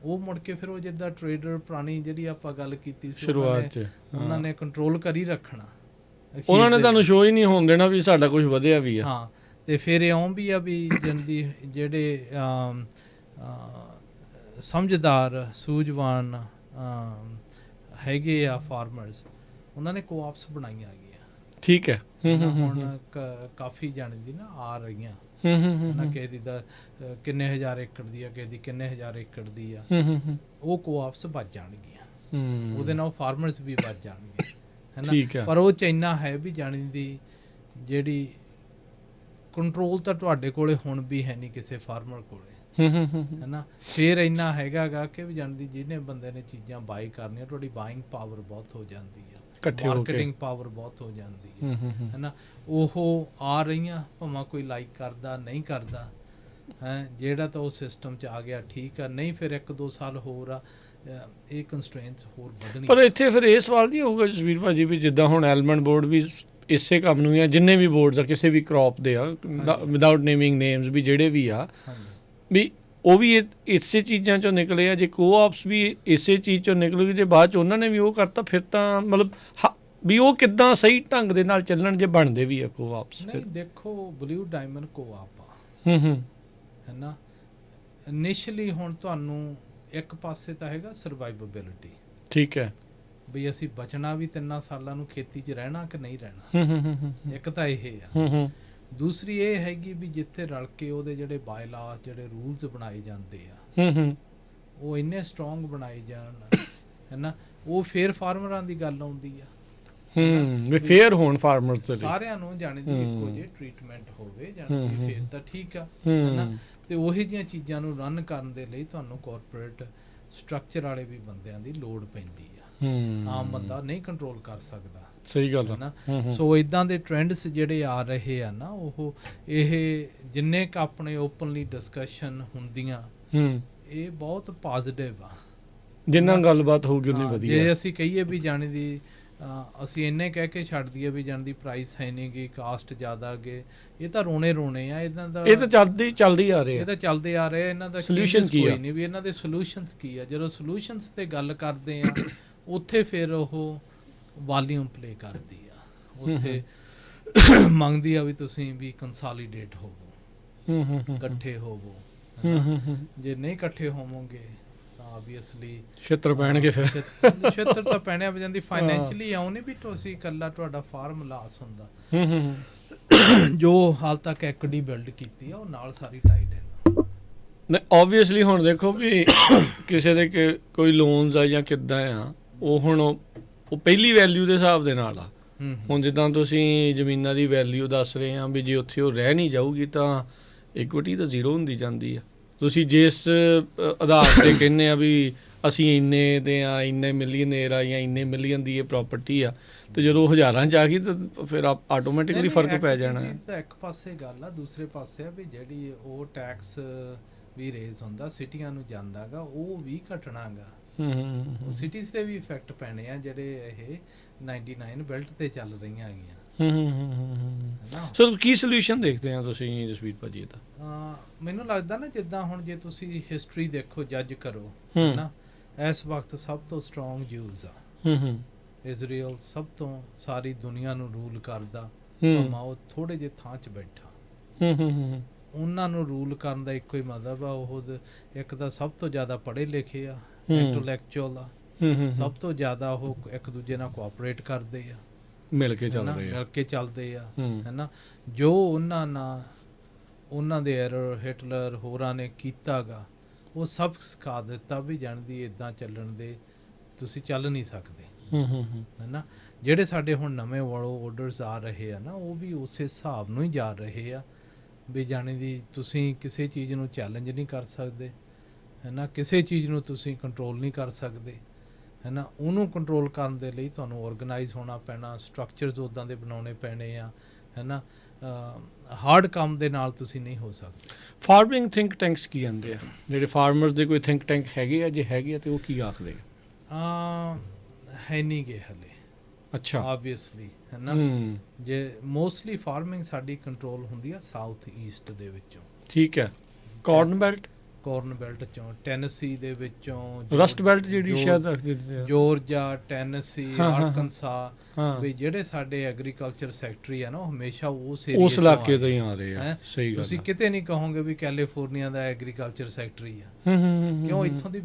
ਉਹ ਮੁੜ ਕੇ ਫਿਰ ਉਹ ਜਿੱਦਾਂ ਟ੍ਰੇਡਰ ਪੁਰਾਣੀ ਜਿਹੜੀ ਆਪਾਂ ਗੱਲ ਕੀਤੀ ਸੀ ਸ਼ੁਰੂਆਤ 'ਚ, ਉਹਨਾਂ ਨੇ ਕੰਟਰੋਲ ਕਰ ਹੀ ਰੱਖਣਾ। ਉਹਨਾਂ ਨੇ ਤੁਹਾਨੂੰ ਸ਼ੋਅ ਹੀ ਨਹੀਂ ਹੋਣ ਦੇਣਾ ਵੀ ਸਾਡਾ ਕੁਝ ਵਧਿਆ ਵੀ ਆ। ਹਾਂ, ਤੇ ਫਿਰ ਇਉਂ ਵੀ ਆ ਵੀ ਜਲਦੀ ਜਿਹੜੇ ਸਮਝਦਾਰ ਸੂਝਵਾਨ ਹੈਗੇ ਆ ਫਾਰਮਰਸ, ਉਹਨਾਂ ਨੇ ਕੋਆਪਸ ਬਣਾਈਆਂ ਗਈਆਂ। ਠੀਕ ਹੈ, ਹੁਣ ਕਾਫੀ ਜਾਣੀ ਦੀ ਨਾ ਆ ਰਹੀਆਂ ਨਾ, ਕਿਸੇ ਦੀ ਦਾ ਕਿੰਨੇ ਹਜ਼ਾਰ ਏਕੜ ਦੀ ਆ, ਕਿਸੇ ਦੀ ਕਿੰਨੇ ਹਜ਼ਾਰ ਏਕੜ ਦੀ ਆ, ਉਹ ਕੋਆਪਸ ਬਚ ਜਾਣਗੀਆਂ। ਉਹਦੇ ਨਾਲ ਫਾਰਮਰਸ ਵੀ ਬਚ ਜਾਣਗੇ ਹੈ ਨਾ। ਪਰ ਉਹ ਚ ਇੰਨਾ ਹੈ ਵੀ ਜਾਣੀ ਦੀ ਜਿਹੜੀ ਕੰਟਰੋਲ ਤਾਂ ਤੁਹਾਡੇ ਕੋਲੇ ਹੁਣ ਵੀ ਹੈ ਨਹੀਂ ਕਿਸੇ ਫਾਰਮਰ ਕੋਲੇ ਹੈ ਨਾ। ਫਿਰ ਇੰਨਾ ਹੈਗਾ ਗਾ ਕਿ ਵੀ ਜਾਣਦੀ ਜਿਹਨੇ ਬੰਦੇ ਨੇ ਚੀਜ਼ਾਂ ਬਾਈ ਕਰਨੀਆਂ, ਤੁਹਾਡੀ ਬਾਇੰਗ ਪਾਵਰ ਬਹੁਤ ਹੋ ਜਾਂਦੀ ਆ, ਮਾਰਕੀਟਿੰਗ ਪਾਵਰ ਬਹੁਤ ਹੋ ਜਾਂਦੀ ਹੈ ਨਾ। ਉਹ ਆ ਰਹੀਆਂ, ਭਾਵੇਂ ਕੋਈ ਲਾਈਕ ਕਰਦਾ ਨਹੀਂ ਕਰਦਾ ਹੈ, ਜਿਹੜਾ ਤਾਂ ਉਹ ਸਿਸਟਮ 'ਚ ਆ ਗਿਆ ਠੀਕ ਆ, ਨਹੀਂ ਫਿਰ 1-2 ਸਾਲ ਹੋਰ ਆ, ਇਹ ਕੰਸਟ੍ਰੇਨਟਸ ਹੋਰ ਵਧਣੀ। ਪਰ ਇੱਥੇ ਫਿਰ ਇਹ ਸਵਾਲ ਨਹੀਂ ਹੋਊਗਾ ਜਸਵੀਰ ਭਾਜੀ ਵੀ ਜਿੱਦਾਂ ਹੁਣ ਐਲਮੰਡ ਬੋਰਡ ਵੀ ਇਸੇ ਕੰਮ ਨੂੰ ਆ, ਜਿੰਨੇ ਵੀ ਬੋਰਡਸ ਆ ਕਿਸੇ ਵੀ ਕ੍ਰੌਪ ਦੇ ਆ, ਵਿਦਆਊਟ ਨੇਮਿੰਗ ਨੇਮਸ ਵੀ ਜਿਹੜੇ ਵੀ ਆ, ਵੀ ਉਹ ਵੀ ਇਸੇ ਚੀਜ਼ਾਂ ਚੋਂ ਨਿਕਲੇ ਆ। ਜੇ ਕੋਆਪਸ ਵੀ ਇਸੇ ਚੀਜ਼ ਚੋਂ ਨਿਕਲੂਗੀ, ਜੇ ਬਾਅਦ ਚ ਉਹਨਾਂ ਨੇ ਵੀ ਉਹ ਕਰਤਾ, ਫਿਰ ਤਾਂ ਮਤਲਬ ਵੀ ਉਹ ਕਿੱਦਾਂ ਸਹੀ ਢੰਗ ਦੇ ਨਾਲ ਚੱਲਣ ਜੇ ਬਣਦੇ ਵੀ ਆ ਕੋਆਪਸ? ਨਹੀਂ, ਦੇਖੋ ਬਲੂ ਡਾਇਮੰਡ ਕੋਆਪ ਆ ਹੈ ਨਾ। ਇਨੀਸ਼ੀਅਲੀ ਹੁਣ ਤੁਹਾਨੂੰ ਇੱਕ ਪਾਸੇ ਤਾਂ ਹੈਗਾ ਸਰਵਾਈਵੇਬਿਲਿਟੀ, ਠੀਕ ਹੈ, ਵੀ ਅਸੀਂ ਬਚਣਾ ਵੀ 3 ਸਾਲਾਂ ਨੂੰ ਖੇਤੀ 'ਚ ਰਹਿਣਾ ਕਿ ਨਹੀਂ ਰਹਿਣਾ, ਇੱਕ ਤਾਂ ਇਹ ਆ। ਦੂਸਰੀ ਇਹ ਹੈਗੀ ਵੀ ਜਿੱਥੇ ਰਲ ਕੇ ਉਹਦੇ ਜਿਹੜੇ ਬਾਇਲਾਸ, ਜਿਹੜੇ ਰੂਲਸ ਬਣਾਏ ਜਾਂਦੇ ਆ, ਉਹ ਇੰਨੇ ਸਟਰੋਂਗ ਬਣਾਏ ਜਾਣ ਹੈ ਨਾ, ਉਹ ਫੇਰ ਫਾਰਮਰਾਂ ਦੀ ਗੱਲ ਆਉਂਦੀ ਆ ਵੀ ਫੇਰ ਹੋਣ ਫਾਰਮਰਸ ਤੇ ਸਾਰਿਆਂ ਨੂੰ ਜਾਣੇ ਦੀ ਇੱਕੋ ਜਿਹੀ ਟ੍ਰੀਟਮੈਂਟ ਹੋਵੇ, ਜਾਣੇ ਫੇਰ ਤਾਂ ਠੀਕ ਆ ਹੈ ਨਾ। ਤੇ ਉਹੀ ਜਿਹੀਆਂ ਚੀਜ਼ਾਂ ਨੂੰ ਰਨ ਕਰਨ ਦੇ ਲਈ ਤੁਹਾਨੂੰ ਕਾਰਪੋਰੇਟ ਸਟਰਕਚਰ ਵਾਲੇ ਵੀ ਬੰਦਿਆਂ ਦੀ ਲੋੜ ਪੈਂਦੀ ਆ, ਆਮ ਬੰਦਾ ਨਹੀਂ ਕੰਟਰੋਲ ਕਰ ਸਕਦਾ। ਸਹੀ ਗੱਲ ਹੈ ਨਾ। ਸੋ ਇਦਾਂ ਦੇ ਟ੍ਰੈਂਡਸ ਜਿਹੜੇ ਆ ਰਹੇ ਆ ਨਾ, ਉਹ ਇਹ ਜਿੰਨੇ ਕ ਆਪਣੇ ਓਪਨਲੀ ਡਿਸਕਸ਼ਨ ਹੁੰਦੀਆਂ, ਇਹ ਬਹੁਤ ਪੋਜ਼ਿਟਿਵ ਆ। ਜਿੰਨਾ ਗੱਲਬਾਤ ਹੋਊਗੀ ਉਨੀ ਵਧੀਆ। ਜੇ ਅਸੀਂ ਕਹੀਏ ਵੀ ਜਾਣੇ ਦੀ ਅਸੀਂ ਇੰਨੇ ਕਹਿ ਕੇ ਛੱਡ ਦਈਏ ਵੀ ਜਾਣ ਦੀ ਪ੍ਰਾਈਸ ਹੈ ਨਹੀਂ ਗੀ, ਕਾਸਟ ਜ਼ਿਆਦਾ ਅੱਗੇ, ਇਹ ਤਾਂ ਰੋਣੇ ਆ ਇਹਨਾਂ ਦਾ। ਇਹ ਤਾਂ ਚੱਲਦੀ ਆ ਰਹੇ, ਇਹ ਤਾਂ ਚੱਲਦੇ ਆ ਰਹੇ। ਇਹਨਾਂ ਦਾ ਸੋਲੂਸ਼ਨ ਕੀ ਆ? ਨਹੀਂ ਵੀ ਇਹਨਾਂ ਦੇ ਸੋਲੂਸ਼ਨਸ ਕੀ ਆ। ਜਦੋਂ ਸੋਲੂਸ਼ਨਸ ਤੇ ਗੱਲ ਕਰਦੇ ਆ, ਉੱਥੇ ਫਿਰ ਉਹ ਵਾਲੀਅਮ ਪਲੇ ਕਰਦੀ ਆ, ਉੱਥੇ ਮੰਗਦੀ ਆ ਵੀ ਤੁਸੀਂ ਵੀ ਕੰਸਾਲੀਡੇਟ ਹੋਵੋ, ਇਕੱਠੇ ਹੋਵੋ। ਜੇ ਨਹੀਂ ਇਕੱਠੇ ਹੋਵੋਗੇ ਤਾਂ ਆਬਵੀਅਸਲੀ ਛਿੱਤਰ ਪੈਣਗੇ, ਫਿਰ ਛੇਤਰ ਤਾਂ ਪੈਣਿਆ ਹੋ ਜਾਂਦੀ। ਫਾਈਨੈਂਸ਼ਲੀ ਆਉਣੀ ਵੀ ਤੁਸੀਂ ਇਕੱਲਾ ਤੁਹਾਡਾ ਫਾਰਮ ਲਾਸ ਹੁੰਦਾ, ਜੋ ਹਾਲ ਤੱਕ ਐਕੁਇਟੀ ਬਿਲਡ ਕੀਤੀ ਆ ਉਹ ਨਾਲ ਸਾਰੀ ਟਾਈਟ ਹੈ। ਨਹੀਂ ਓਬਵੀਅਸਲੀ ਹੁਣ ਦੇਖੋ ਵੀ ਕਿਸੇ ਦੇ ਕੋਈ ਲੋਨਸ ਆ ਜਾਂ ਕਿੱਦਾਂ ਆ, ਉਹ ਹੁਣ ਉਹ ਪਹਿਲੀ ਵੈਲਿਊ ਦੇ ਹਿਸਾਬ ਦੇ ਨਾਲ ਆ। ਹੁਣ ਜਿੱਦਾਂ ਤੁਸੀਂ ਜ਼ਮੀਨਾਂ ਦੀ ਵੈਲਿਊ ਦੱਸ ਰਹੇ ਆ ਵੀ ਜੇ ਉੱਥੇ ਉਹ ਰਹਿ ਨਹੀਂ ਜਾਊਗੀ ਤਾਂ ਇਕੁਇਟੀ ਤਾਂ ਜ਼ੀਰੋ ਹੁੰਦੀ ਜਾਂਦੀ ਆ। ਤੁਸੀਂ ਜਿਸ ਆਧਾਰ 'ਤੇ ਕਹਿੰਦੇ ਆ ਵੀ ਅਸੀਂ ਇੰਨੇ ਦੇ ਆ, ਇੰਨੇ ਮਿਲੀਅਨੇਰ ਆ ਜਾਂ ਇੰਨੇ ਮਿਲੀਅਨ ਦੀ ਇਹ ਪ੍ਰਾਪਰਟੀ ਆ, ਤੇ ਜਦੋਂ ਹਜ਼ਾਰਾਂ 'ਚ ਆ ਗਈ ਤਾਂ ਫਿਰ ਆਟੋਮੈਟਿਕਲੀ ਫਰਕ ਪੈ ਜਾਣਾ ਹੈ। ਤਾਂ ਇੱਕ ਪਾਸੇ ਗੱਲ ਆ, ਦੂਸਰੇ ਪਾਸੇ ਆ ਵੀ ਜਿਹੜੀ ਉਹ ਟੈਕਸ ਵੀ ਰੇਜ਼ ਹੁੰਦਾ ਸਿਟੀਆਂ ਨੂੰ ਜਾਂਦਾਗਾ, ਉਹ ਵੀ ਘਟਣਾਗਾ। ਸਿਟੀਜ਼ ਤੇ ਵੀ ਇਫੈਕਟ ਪੈਣੇ ਆ ਜਿਹੜੇ ਇਹ 99 ਬੈਲਟ ਤੇ ਚੱਲ ਰਹੀਆਂ ਹੈਗੀਆਂ। ਸੋ ਕੀ ਸੋਲੂਸ਼ਨ ਦੇਖਦੇ ਆ ਤੁਸੀਂ ਜਸਵੀਰ ਭਾਜੀ ਇਹਦਾ? ਮੈਨੂੰ ਲੱਗਦਾ ਨਾ ਜਿੱਦਾਂ ਹੁਣ ਜੇ ਤੁਸੀਂ ਹਿਸਟਰੀ ਦੇਖੋ, ਜੱਜ ਕਰੋ ਨਾ, ਇਸ ਵਕਤ ਸਭ ਤੋਂ ਸਟਰੋਂਗ ਜਿਊਜ਼ ਆ। ਇਜ਼ਰਾਈਲ ਸਭ ਤੋਂ ਸਾਰੀ ਦੁਨੀਆ ਨੂੰ ਰੂਲ ਕਰਦਾ, ਭਾਵੇਂ ਉਹ ਥੋੜੇ ਜਿਹੇ ਥਾਂ 'ਚ ਬੈਠਾ। ਉਹਨਾਂ ਨੂੰ ਰੂਲ ਕਰਨ ਦਾ ਇੱਕੋ ਹੀ ਮਤਲਬ ਆ, ਉਹ ਇੱਕ ਤਾਂ ਸਭ ਤੋਂ ਜ਼ਿਆਦਾ ਪੜ੍ਹੇ ਲਿਖੇ ਆ, ਇੰਟੈਲੈਕਚੁਅਲ ਆ, ਸਭ ਤੋਂ ਜ਼ਿਆਦਾ ਉਹ ਇੱਕ ਦੂਜੇ ਨਾਲ ਕੋਆਪਰੇਟ ਕਰਦੇ ਆ, ਮਿਲ ਕੇ ਚੱਲਦੇ ਆ, ਹੈਨਾ। ਜੋ ਉਹਨਾਂ ਦੇ ਹਿਟਲਰ ਹੋਰਾਂ ਨੇ ਕੀਤਾਗਾ, ਉਹ ਸਭ ਸਿਖਾ ਦਿੱਤਾ ਵੀ ਜਾਣਦੀ ਇਦਾਂ ਚੱਲਣ ਦੇ ਤੁਸੀਂ ਚੱਲ ਨਹੀਂ ਸਕਦੇ, ਹੈਨਾ। ਜਿਹੜੇ ਸਾਡੇ ਹੁਣ ਨਵੇਂ ਵਰਲਡ ਆਰਡਰਸ ਆ ਰਹੇ ਆ ਨਾ, ਉਹ ਵੀ ਉਸੇ ਹਿਸਾਬ ਨੂੰ ਹੀ ਜਾ ਰਹੇ ਆ ਵੀ ਜਾਣੀ ਦੀ ਤੁਸੀਂ ਕਿਸੇ ਚੀਜ਼ ਨੂੰ ਚੈਲੰਜ ਨਹੀਂ ਕਰ ਸਕਦੇ, ਹੈਨਾ। ਕਿਸੇ ਚੀਜ਼ ਨੂੰ ਤੁਸੀਂ ਕੰਟਰੋਲ ਨਹੀਂ ਕਰ ਸਕਦੇ, ਹੈਨਾ। ਉਹਨੂੰ ਕੰਟਰੋਲ ਕਰਨ ਦੇ ਲਈ ਤੁਹਾਨੂੰ ਆਰਗੇਨਾਈਜ਼ ਹੋਣਾ ਪੈਣਾ, ਸਟਰਕਚਰਸ ਉੱਦਾਂ ਦੇ ਬਣਾਉਣੇ ਪੈਣੇ ਆ, ਹੈਨਾ। ਹਾਰਡ ਕੰਮ ਦੇ ਨਾਲ ਤੁਸੀਂ ਨਹੀਂ ਹੋ ਸਕਦੇ। ਫਾਰਮਿੰਗ ਥਿੰਕ ਟੈਂਕਸ ਕੀ ਆਉਂਦੇ ਆ? ਜਿਹੜੇ ਫਾਰਮਰਸ ਦੇ ਕੋਈ ਥਿੰਕ ਟੈਂਕ ਹੈਗੇ ਆ? ਜੇ ਹੈਗੇ ਆ ਤੇ ਉਹ ਕੀ ਆਖਦੇ ਆ? ਹੈ ਨਹੀਂ ਗੇ ਹਲੇ। ਅੱਛਾ, ਆਬਵੀਅਸਲੀ, ਹੈਨਾ। ਜੇ ਮੋਸਟਲੀ ਫਾਰਮਿੰਗ ਸਾਡੀ ਕੰਟਰੋਲ ਹੁੰਦੀ ਆ ਸਾਊਥ ਈਸਟ ਦੇ ਵਿੱਚੋਂ। ਠੀਕ ਹੈ। ਕਾਰਨ ਬੈਲਟ ਚੋਂ, ਟੈਨਸੀ ਦੇ ਵਿੱਚੋਂ, ਰਸਟ ਬੈਲਟ ਜਿਹੜੀ ਸ਼ਾਇਦ ਰੱਖਦੇ ਆ, ਜੋਰਜੀਆ, ਟੈਨਸੀ, ਆਰਕਨਸਾ, ਵੀ ਜਿਹੜੇ ਸਾਡੇ ਐਗਰੀਕਲਚਰ ਸੈਕਟਰੀ ਆ ਨਾ, ਉਹ ਹਮੇਸ਼ਾ ਉਸ ਇਲਾਕੇ ਤੋਂ ਹੀ ਆ ਰਹੇ ਆ। ਸਹੀ ਗੱਲ, ਤੁਸੀਂ ਕਿਤੇ ਨਹੀਂ ਕਹੋਗੇ ਵੀ ਕੈਲੀਫੋਰਨੀਆ ਦਾ ਐਗਰੀਕਲਚਰ ਸੈਕਟਰੀ ਆ। ਕਿਉਂ? ਇੱਥੋਂ ਦੀ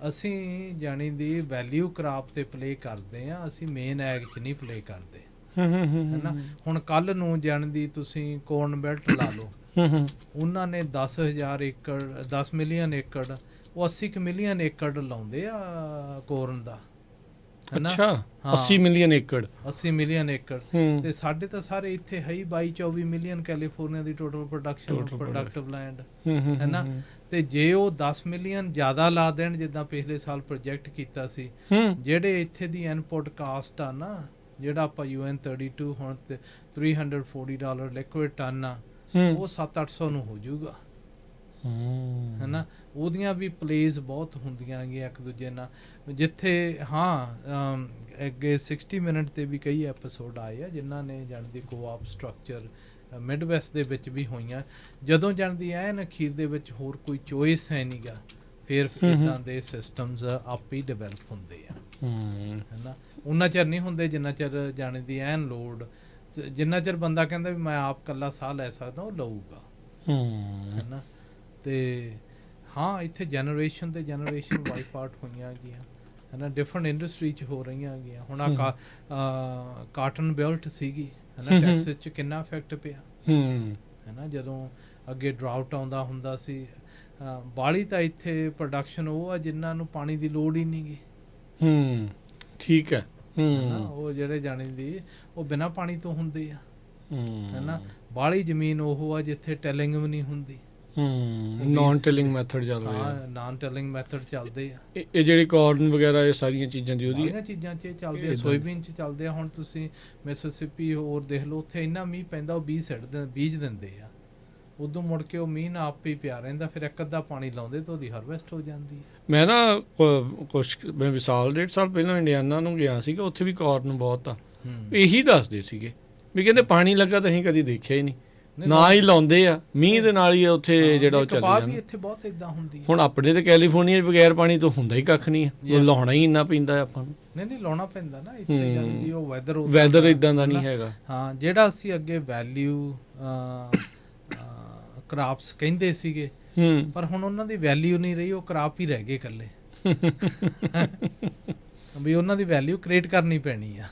ਅਸੀਂ ਜਾਣੀ ਦੀ ਵੈਲਿਊ ਕ੍ਰਾਪ ਤੇ ਪਲੇ ਕਰਦੇ ਆ, ਅਸੀਂ ਮੇਨ ਐਗ 'ਚ ਨਹੀਂ ਪਲੇ ਕਰਦੇ, ਹੈਨਾ। ਹੁਣ ਕੱਲ ਨੂੰ ਜਾਣਦੀ ਤੁਸੀਂ ਕੋਰਨ ਬੈਲਟ ਲਾ ਲਓ, ਉਹਨਾਂ ਨੇ 10,000 ਏਕੜ, 10 ਮਿਲੀਅਨ ਏਕੜ, ਉਹ 80 ਮਿਲੀਅਨ ਏਕੜ ਲਾਉਂਦੇ ਆ ਕੋਰਨ ਦਾ, ਹੈਨਾ। 80 ਮਿਲੀਅਨ ਏਕੜ ਤੇ ਸਾਡੇ ਤਾਂ ਸਾਰੇ ਇੱਥੇ ਹੈ ਹੀ 22-24 ਮਿਲੀਅਨ ਕੈਲੀਫੋਰਨੀਆ ਦੀ ਟੋਟਲ ਪ੍ਰੋਡਕਸ਼ਨ, ਪ੍ਰੋਡਕਟਿਵ ਲੈਂਡ, ਹੈਨਾ। ਤੇ ਜੇ ਉਹ 10 ਮਿਲੀਅਨ ਜ਼ਿਆਦਾ ਲਾ ਦੇਣ, ਜਿੱਦਾਂ ਪਿਛਲੇ ਸਾਲ ਪ੍ਰੋਜੈਕਟ ਕੀਤਾ ਸੀ, ਜਿਹੜੇ ਇੱਥੇ ਦੀ ਇਨਪੁਟ ਕਾਸਟ ਆ ਨਾ, ਜਿਹੜਾ ਆਪਾਂ UN32 ਹੁਣ ਤੇ $340 ਲਿਕੁਇਡ ਟਨ ਆ, ਉਹ 700-800 ਨੂੰ ਹੋ ਜਾਊਗਾ, ਹੈਨਾ। ਉਹਦੀਆਂ ਵੀ ਪਲੇਜ਼ ਬਹੁਤ ਹੁੰਦੀਆਂ ਹੈਗੀਆਂ ਇੱਕ ਦੂਜੇ ਨਾਲ, ਜਿੱਥੇ ਅੱਗੇ 60 ਮਿੰਟ ਤੇ ਵੀ ਕਈ ਐਪੀਸੋਡ ਆਏ ਆ ਜਿਨ੍ਹਾਂ ਨੇ ਜਾਣਦੀ ਕੋਆਪ ਸਟਰਕਚਰ ਮਿਡ ਵੈਸਟ ਦੇ ਵਿੱਚ ਵੀ ਹੋਈਆਂ। ਜਦੋਂ ਜਾਣਦੀ ਐਨ ਅਖੀਰ ਦੇ ਵਿੱਚ ਹੋਰ ਕੋਈ ਚੋਇਸ ਹੈ ਨਹੀਂਗਾ, ਫਿਰ ਇੱਦਾਂ ਦੇ ਸਿਸਟਮਸ ਆਪ ਹੀ ਡਿਵੈਲਪ ਹੁੰਦੇ ਆ, ਹੈਨਾ। ਉਹਨਾਂ ਚਿਰ ਨਹੀਂ ਹੁੰਦੇ ਜਿੰਨਾ ਚਿਰ ਜਾਣਦੀ ਐਨ ਲੋਡ, ਜਿੰਨਾ ਚਿਰ ਬੰਦਾ ਕਹਿੰਦਾ ਵੀ ਮੈਂ ਆਪ ਇਕੱਲਾ ਸਾਹ ਲੈ ਸਕਦਾ, ਉਹ ਲਊਗਾ, ਹੈਨਾ। ਤੇ ਇੱਥੇ ਜਨਰੇਸ਼ਨ ਤੇ ਜਨਰੇਸ਼ਨ ਵਾਈਪ ਆਊਟ ਹੋਈਆਂ ਗਈਆਂ, ਹੈਨਾ। ਡਿਫਰੈਂਟ ਇੰਡਸਟਰੀ 'ਚ ਹੋ ਰਹੀਆਂ ਹੈਗੀਆਂ। ਹੁਣ ਕਾਟਨ ਬੈਲਟ ਸੀਗੀ, ਹੈਨਾ, ਟੈਕਸਸ 'ਚ ਕਿੰਨਾ ਇਫੈਕਟ ਪਿਆ, ਹੈਨਾ। ਜਦੋਂ ਅੱਗੇ ਡਰਾਊਟ ਆਉਂਦਾ ਹੁੰਦਾ ਸੀ, ਬਾਹਲੀ ਤਾਂ ਇੱਥੇ ਪ੍ਰੋਡਕਸ਼ਨ ਉਹ ਆ ਜਿਨ੍ਹਾਂ ਨੂੰ ਪਾਣੀ ਦੀ ਲੋੜ ਹੀ ਨਹੀਂ ਗੀ। ਠੀਕ ਹੈ। ਉਹ ਜਿਹੜੇ ਜਾਣੀ ਦੀ ਉਹ ਬਿਨਾਂ ਪਾਣੀ ਤੋਂ ਹੁੰਦੇ ਆ, ਹੈਨਾ। ਬਾਹਲੀ ਜ਼ਮੀਨ ਉਹ ਆ ਜਿੱਥੇ ਟੈਲਿੰਗ ਵੀ ਨਹੀਂ ਹੁੰਦੀ, ਨਾਨ ਟਿਲਿੰਗ ਮੈਥਡ ਚੱਲਦੇ ਆ। ਇਹ ਜਿਹੜੀ ਕਾਰਨ ਵਗੈਰਾ ਇਹ ਸਾਰੀਆਂ ਚੀਜ਼ਾਂ ਦੀ ਉਹਦੀਆਂ ਚੀਜ਼ਾਂ 'ਚ ਚੱਲਦੇ ਆ, ਸੋਇਆਬੀਨ 'ਚ ਚੱਲਦੇ ਆ। ਹੁਣ ਤੁਸੀਂ ਮਿਸਿਸਿਪੀ ਹੋਰ ਦੇਖ ਲਓ, ਉੱਥੇ ਇੰਨਾ ਮੀਂਹ ਪੈਂਦਾ, ਉਹ ਬੀਜ ਦਿੰਦੇ ਆ, ਉਦੋਂ ਮੁੜ ਕੇ ਉਹ ਮੀਂਹ ਨਾਲ ਆਪੇ ਹੀ ਪਿਆ ਰਹਿੰਦਾ, ਫਿਰ ਇੱਕ ਅੱਧਾ ਪਾਣੀ ਲਾਉਂਦੇ ਤਾਂ ਉਹਦੀ ਹਾਰਵੈਸਟ ਹੋ ਜਾਂਦੀ ਹੈ। ਮੈਂ ਨਾ ਮੈਂ ਸਾਲ 1.5 ਸਾਲ ਪਹਿਲਾਂ ਇੰਡੀਆਨਾ ਨੂੰ ਗਿਆ ਸੀਗਾ, ਉੱਥੇ ਵੀ ਕਾਰਨ ਬਹੁਤ ਆ। ਇਹੀ ਦੱਸਦੇ ਸੀਗੇ ਵੀ ਕਹਿੰਦੇ ਪਾਣੀ ਲੱਗਾ ਤਾਂ ਅਸੀਂ ਕਦੀ ਦੇਖਿਆ ਹੀ ਨਹੀਂ, ਨਾ ਹੀ ਲਾਉਂਦੇ ਆ, ਮੀਂਹ ਦੇ ਨਾਲ ਹੀ ਉੱਥੇ ਜਿਹੜਾ ਉਹ ਚੱਲ ਕਪਾਹ ਵੀ ਜਾਂਦਾ। ਇੱਥੇ ਬਹੁਤ ਇਦਾਂ ਹੁੰਦੀ ਹੈ। ਹੁਣ ਆਪਣੇ ਤੇ ਕੈਲੀਫੋਰਨੀਆ 'ਚ ਬਗੈਰ ਪਾਣੀ ਤੋਂ ਹੁੰਦਾ ਹੀ ਕੱਖ ਨਹੀਂ ਹੈ, ਉਹ ਲਾਉਣਾ ਹੀ ਇੰਨਾ ਪੈਂਦਾ ਆਪਾਂ ਨੂੰ। ਨਹੀਂ ਲਾਉਣਾ ਪੈਂਦਾ ਨਾ ਇੱਥੇ, ਜਾਨੀ ਉਹ ਵੈਦਰ ਇਦਾਂ ਦਾ ਨਹੀਂ ਹੈਗਾ। ਹਾਂ, ਜਿਹੜਾ ਅਸੀਂ ਅੱਗੇ ਵੈਲਿਊ ਕ੍ਰਾਪਸ ਕਹਿੰਦੇ ਸੀਗੇ, ਪਰ ਹੁਣ ਉਹਨਾਂ ਦੀ ਵੈਲਿਊ ਨਹੀਂ ਰਹੀ, ਉਹ ਕ੍ਰਾਪ ਹੀ ਰਹਿ ਗਏ ਇਕੱਲੇ। ਵੀ ਉਹਨਾਂ ਦੀ ਵੈਲਿਊ ਕ੍ਰੀਏਟ ਕਰਨੀ ਪੈਣੀ ਆ।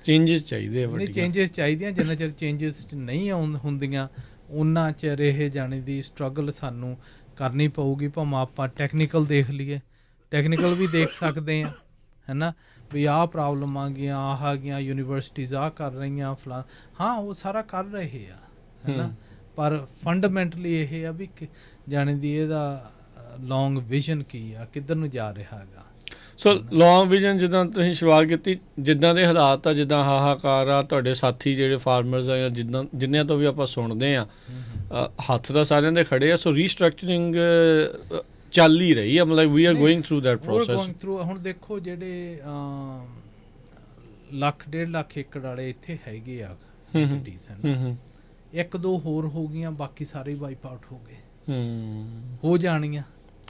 ਚੇਂਜਸ ਚਾਹੀਦੇ ਆ, ਨਹੀਂ ਚੇਂਜਸ ਚਾਹੀਦੀਆਂ। ਜਿੰਨਾ ਚਿਰ ਚੇਂਜਸ ਨਹੀਂ ਹੁੰਦੀਆਂ ਉਹਨਾਂ ਚਿਰ ਇਹ ਜਾਣੇ ਦੀ ਸਟਰਗਲ ਸਾਨੂੰ ਕਰਨੀ ਪਊਗੀ। ਭਾਵੇਂ ਆਪਾਂ ਟੈਕਨੀਕਲ ਦੇਖ ਲਈਏ, ਟੈਕਨੀਕਲ ਵੀ ਦੇਖ ਸਕਦੇ ਹਾਂ, ਹੈ ਨਾ, ਵੀ ਆਹ ਪ੍ਰੋਬਲਮ ਆ ਗਈਆਂ, ਆਹ ਆ ਗਈਆਂ, ਯੂਨੀਵਰਸਿਟੀਜ਼ ਆਹ ਕਰ ਰਹੀਆਂ, ਫਲਾਂ, ਹਾਂ ਉਹ ਸਾਰਾ ਕਰ ਰਹੇ ਆ, ਹੈ ਨਾ, ਪਰ ਫੰਡਾਮੈਂਟਲੀ ਇਹ ਆ ਵੀ ਜਾਣੇ ਦੀ ਇਹਦਾ ਲੌਂਗ ਵਿਜ਼ਨ ਕੀ ਆ, ਕਿੱਧਰ ਨੂੰ ਜਾ ਰਿਹਾ ਹੈਗਾ। ਸੋ ਲੌਂਗ ਵਿਜ਼ਨ, ਜਿੱਦਾਂ ਤੁਸੀਂ ਸ਼ੁਰੂਆਤ ਕੀਤੀ, ਜਿੱਦਾਂ ਦੇ ਹਾਲਾਤ ਆ, ਜਿੱਦਾਂ ਹਾਹਾਕਾਰ ਆ, ਤੁਹਾਡੇ ਸਾਥੀ ਜਿਹੜੇ ਫਾਰਮਰਸ ਆ ਜਾਂ ਜਿੰਨਿਆਂ ਤੋਂ ਵੀ ਆਪਾਂ ਸੁਣਦੇ ਆ, ਹੱਥ ਤਾਂ ਸਾਰਿਆਂ ਦੇ ਖੜੇ ਆ। ਸੋ ਰੀਸਟਰਕਚਰਿੰਗ ਚੱਲ ਹੀ ਰਹੀ ਆ, ਮਤਲਬ we are going through that process. ਹੁਣ ਦੇਖੋ ਜਿਹੜੇ 1.5 ਲੱਖ ਏਕੜ ਵਾਲੇ ਇੱਥੇ ਹੈਗੇ ਆ, ਇੱਕ ਦੋ ਹੋਰ ਹੋ ਗਈਆਂ, ਬਾਕੀ ਸਾਰੇ ਵਾਈਪ ਆਊਟ ਹੋ ਗਏ, ਹੋ ਜਾਣੀਆਂ,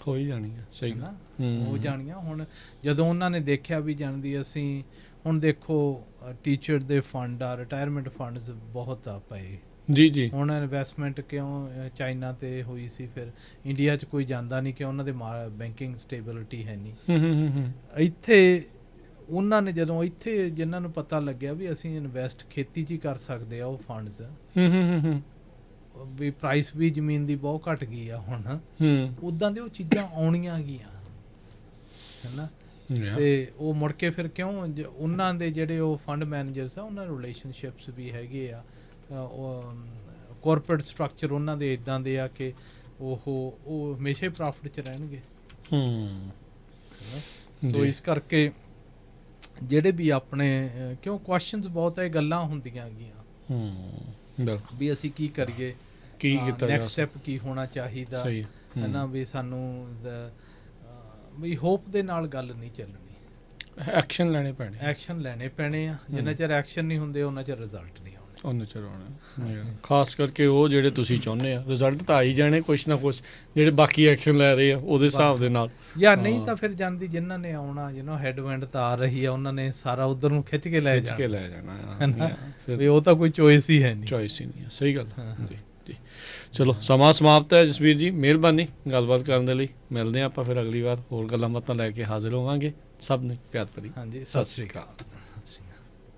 ਹੋ ਹੀ ਜਾਣੀਆਂ। ਸਹੀ ਨਾ, ਹੋ ਜਾਣੀਆਂ। ਹੁਣ ਜਦੋਂ ਉਹਨਾਂ ਨੇ ਦੇਖਿਆ ਵੀ ਜਾਣਦੀ ਅਸੀਂ, ਹੁਣ ਦੇਖੋ ਟੀਚਰ ਦੇ ਫੰਡ ਆ, ਰਿਟਾਇਰਮੈਂਟ ਫੰਡਸ ਬਹੁਤ ਆ ਪਏ ਜੀ। ਹੁਣ ਇਨਵੈਸਟਮੈਂਟ ਕਿਉਂ ਚਾਈਨਾ ਤੇ ਹੋਈ ਸੀ, ਫਿਰ ਇੰਡੀਆ 'ਚ ਕੋਈ ਜਾਂਦਾ ਨਹੀਂ ਕਿ ਉਹਨਾਂ ਦੇ ਬੈਂਕਿੰਗ ਸਟੇਬਿਲਿਟੀ ਹੈ ਨਹੀਂ। ਇੱਥੇ ਉਹਨਾਂ ਨੇ ਜਦੋਂ ਇੱਥੇ ਜਿਨ੍ਹਾਂ ਨੂੰ ਪਤਾ ਲੱਗਿਆ ਵੀ ਅਸੀਂ ਇਨਵੈਸਟ ਖੇਤੀ 'ਚ ਹੀ ਕਰ ਸਕਦੇ ਆ, ਉਹ ਫੰਡਸ ਵੀ ਪ੍ਰਾਈਸ ਵੀ ਜ਼ਮੀਨ ਦੀ ਬਹੁਤ ਘਟ ਗਈ ਆ ਹੁਣ, ਉੱਦਾਂ ਦੇ ਉਹ ਚੀਜ਼ਾਂ ਆਉਣੀਆਂ ਗਈਆਂ, ਹੈ ਨਾ। ਤੇ ਉਹ ਮੁੜ ਕੇ ਫਿਰ ਕਿਉਂ ਉਹਨਾਂ ਦੇ ਜਿਹੜੇ ਉਹ ਫੰਡ ਮੈਨੇਜਰਸ ਆ, ਉਹਨਾਂ ਰਿਲੇਸ਼ਨਸ਼ਿਪਸ ਵੀ ਹੈਗੇ ਆ, ਕਾਰਪੋਰੇਟ ਸਟਰਕਚਰ ਉਹਨਾਂ ਦੇ ਇਦਾਂ ਦੇ ਆ ਕਿ ਉਹ ਹਮੇਸ਼ਾ ਪ੍ਰੋਫਿਟ 'ਚ ਰਹਿਣਗੇ। ਸੋ ਇਸ ਕਰਕੇ ਜਿਹੜੇ ਵੀ ਆਪਣੇ ਕਿਉਂ ਕੁਐਸਚਨਸ ਬਹੁਤ ਹੈ, ਗੱਲਾਂ ਹੁੰਦੀਆਂ ਗਈਆਂ ਵੀ ਅਸੀਂ ਕੀ ਕਰੀਏ, ਕੀ ਕੀਤਾ, ਨੈਕਸਟ ਸਟੈਪ ਕੀ ਹੋਣਾ ਚਾਹੀਦਾ, ਹੈ ਨਾ, ਵੀ ਸਾਨੂੰ ਵੀ ਹੋਪ ਦੇ ਨਾਲ ਗੱਲ ਨਹੀਂ ਚੱਲਣੀ, ਐਕਸ਼ਨ ਲੈਣੇ ਪੈਣੇ ਆ। ਜਿੰਨਾ ਚਿਰ ਐਕਸ਼ਨ ਨਹੀਂ ਹੁੰਦੇ ਉਹਨਾਂ ਚਿਰ ਰਿਜ਼ਲਟ ਨਹੀਂ ਆਉਣੇ, ਉਹਨਾਂ ਚਿਰ ਆਉਣਾ। ਖਾਸ ਕਰਕੇ ਉਹ ਜਿਹੜੇ ਤੁਸੀਂ ਚਾਹੁੰਦੇ ਆ, ਰਿਜ਼ਲਟ ਤਾਂ ਆ ਹੀ ਜਾਣੇ ਕੁਛ ਨਾ ਕੁਛ, ਜਿਹੜੇ ਬਾਕੀ ਐਕਸ਼ਨ ਲੈ ਰਹੇ ਆ ਉਹਦੇ ਹਿਸਾਬ ਦੇ ਨਾਲ, ਜਾਂ ਨਹੀਂ ਤਾਂ ਫਿਰ ਜਾਂਦੀ ਜਿਨ੍ਹਾਂ ਨੇ ਆਉਣਾ, ਹੈਡਵਿੰਡ ਤਾਂ ਆ ਰਹੀ ਆ, ਉਹਨਾਂ ਨੇ ਸਾਰਾ ਉਧਰ ਨੂੰ ਖਿੱਚ ਕੇ ਲੈ ਜਾਣਾ, ਵੀ ਉਹ ਤਾਂ ਕੋਈ ਚੋਇਸ ਹੀ ਹੈ ਨਹੀਂ। ਸਹੀ ਗੱਲ ਜੀ। ਚਲੋ ਸਮਾਂ ਸਮਾਪਤ ਹੈ ਜਸਵੀਰ ਜੀ, ਮਿਹਰਬਾਨੀ ਗੱਲਬਾਤ ਕਰਨ ਦੇ ਲਈ। ਮਿਲਦੇ ਹਾਂ ਆਪਾਂ ਫਿਰ ਅਗਲੀ ਵਾਰ ਹੋਰ ਗੱਲਾਂ ਬਾਤਾਂ ਲੈ ਕੇ ਹਾਜ਼ਰ ਹੋਵਾਂਗੇ। ਸਭ ਨੂੰ ਪਿਆਰ ਭਰੀ ਹਾਂਜੀ, ਸਤਿ ਸ਼੍ਰੀ ਅਕਾਲ।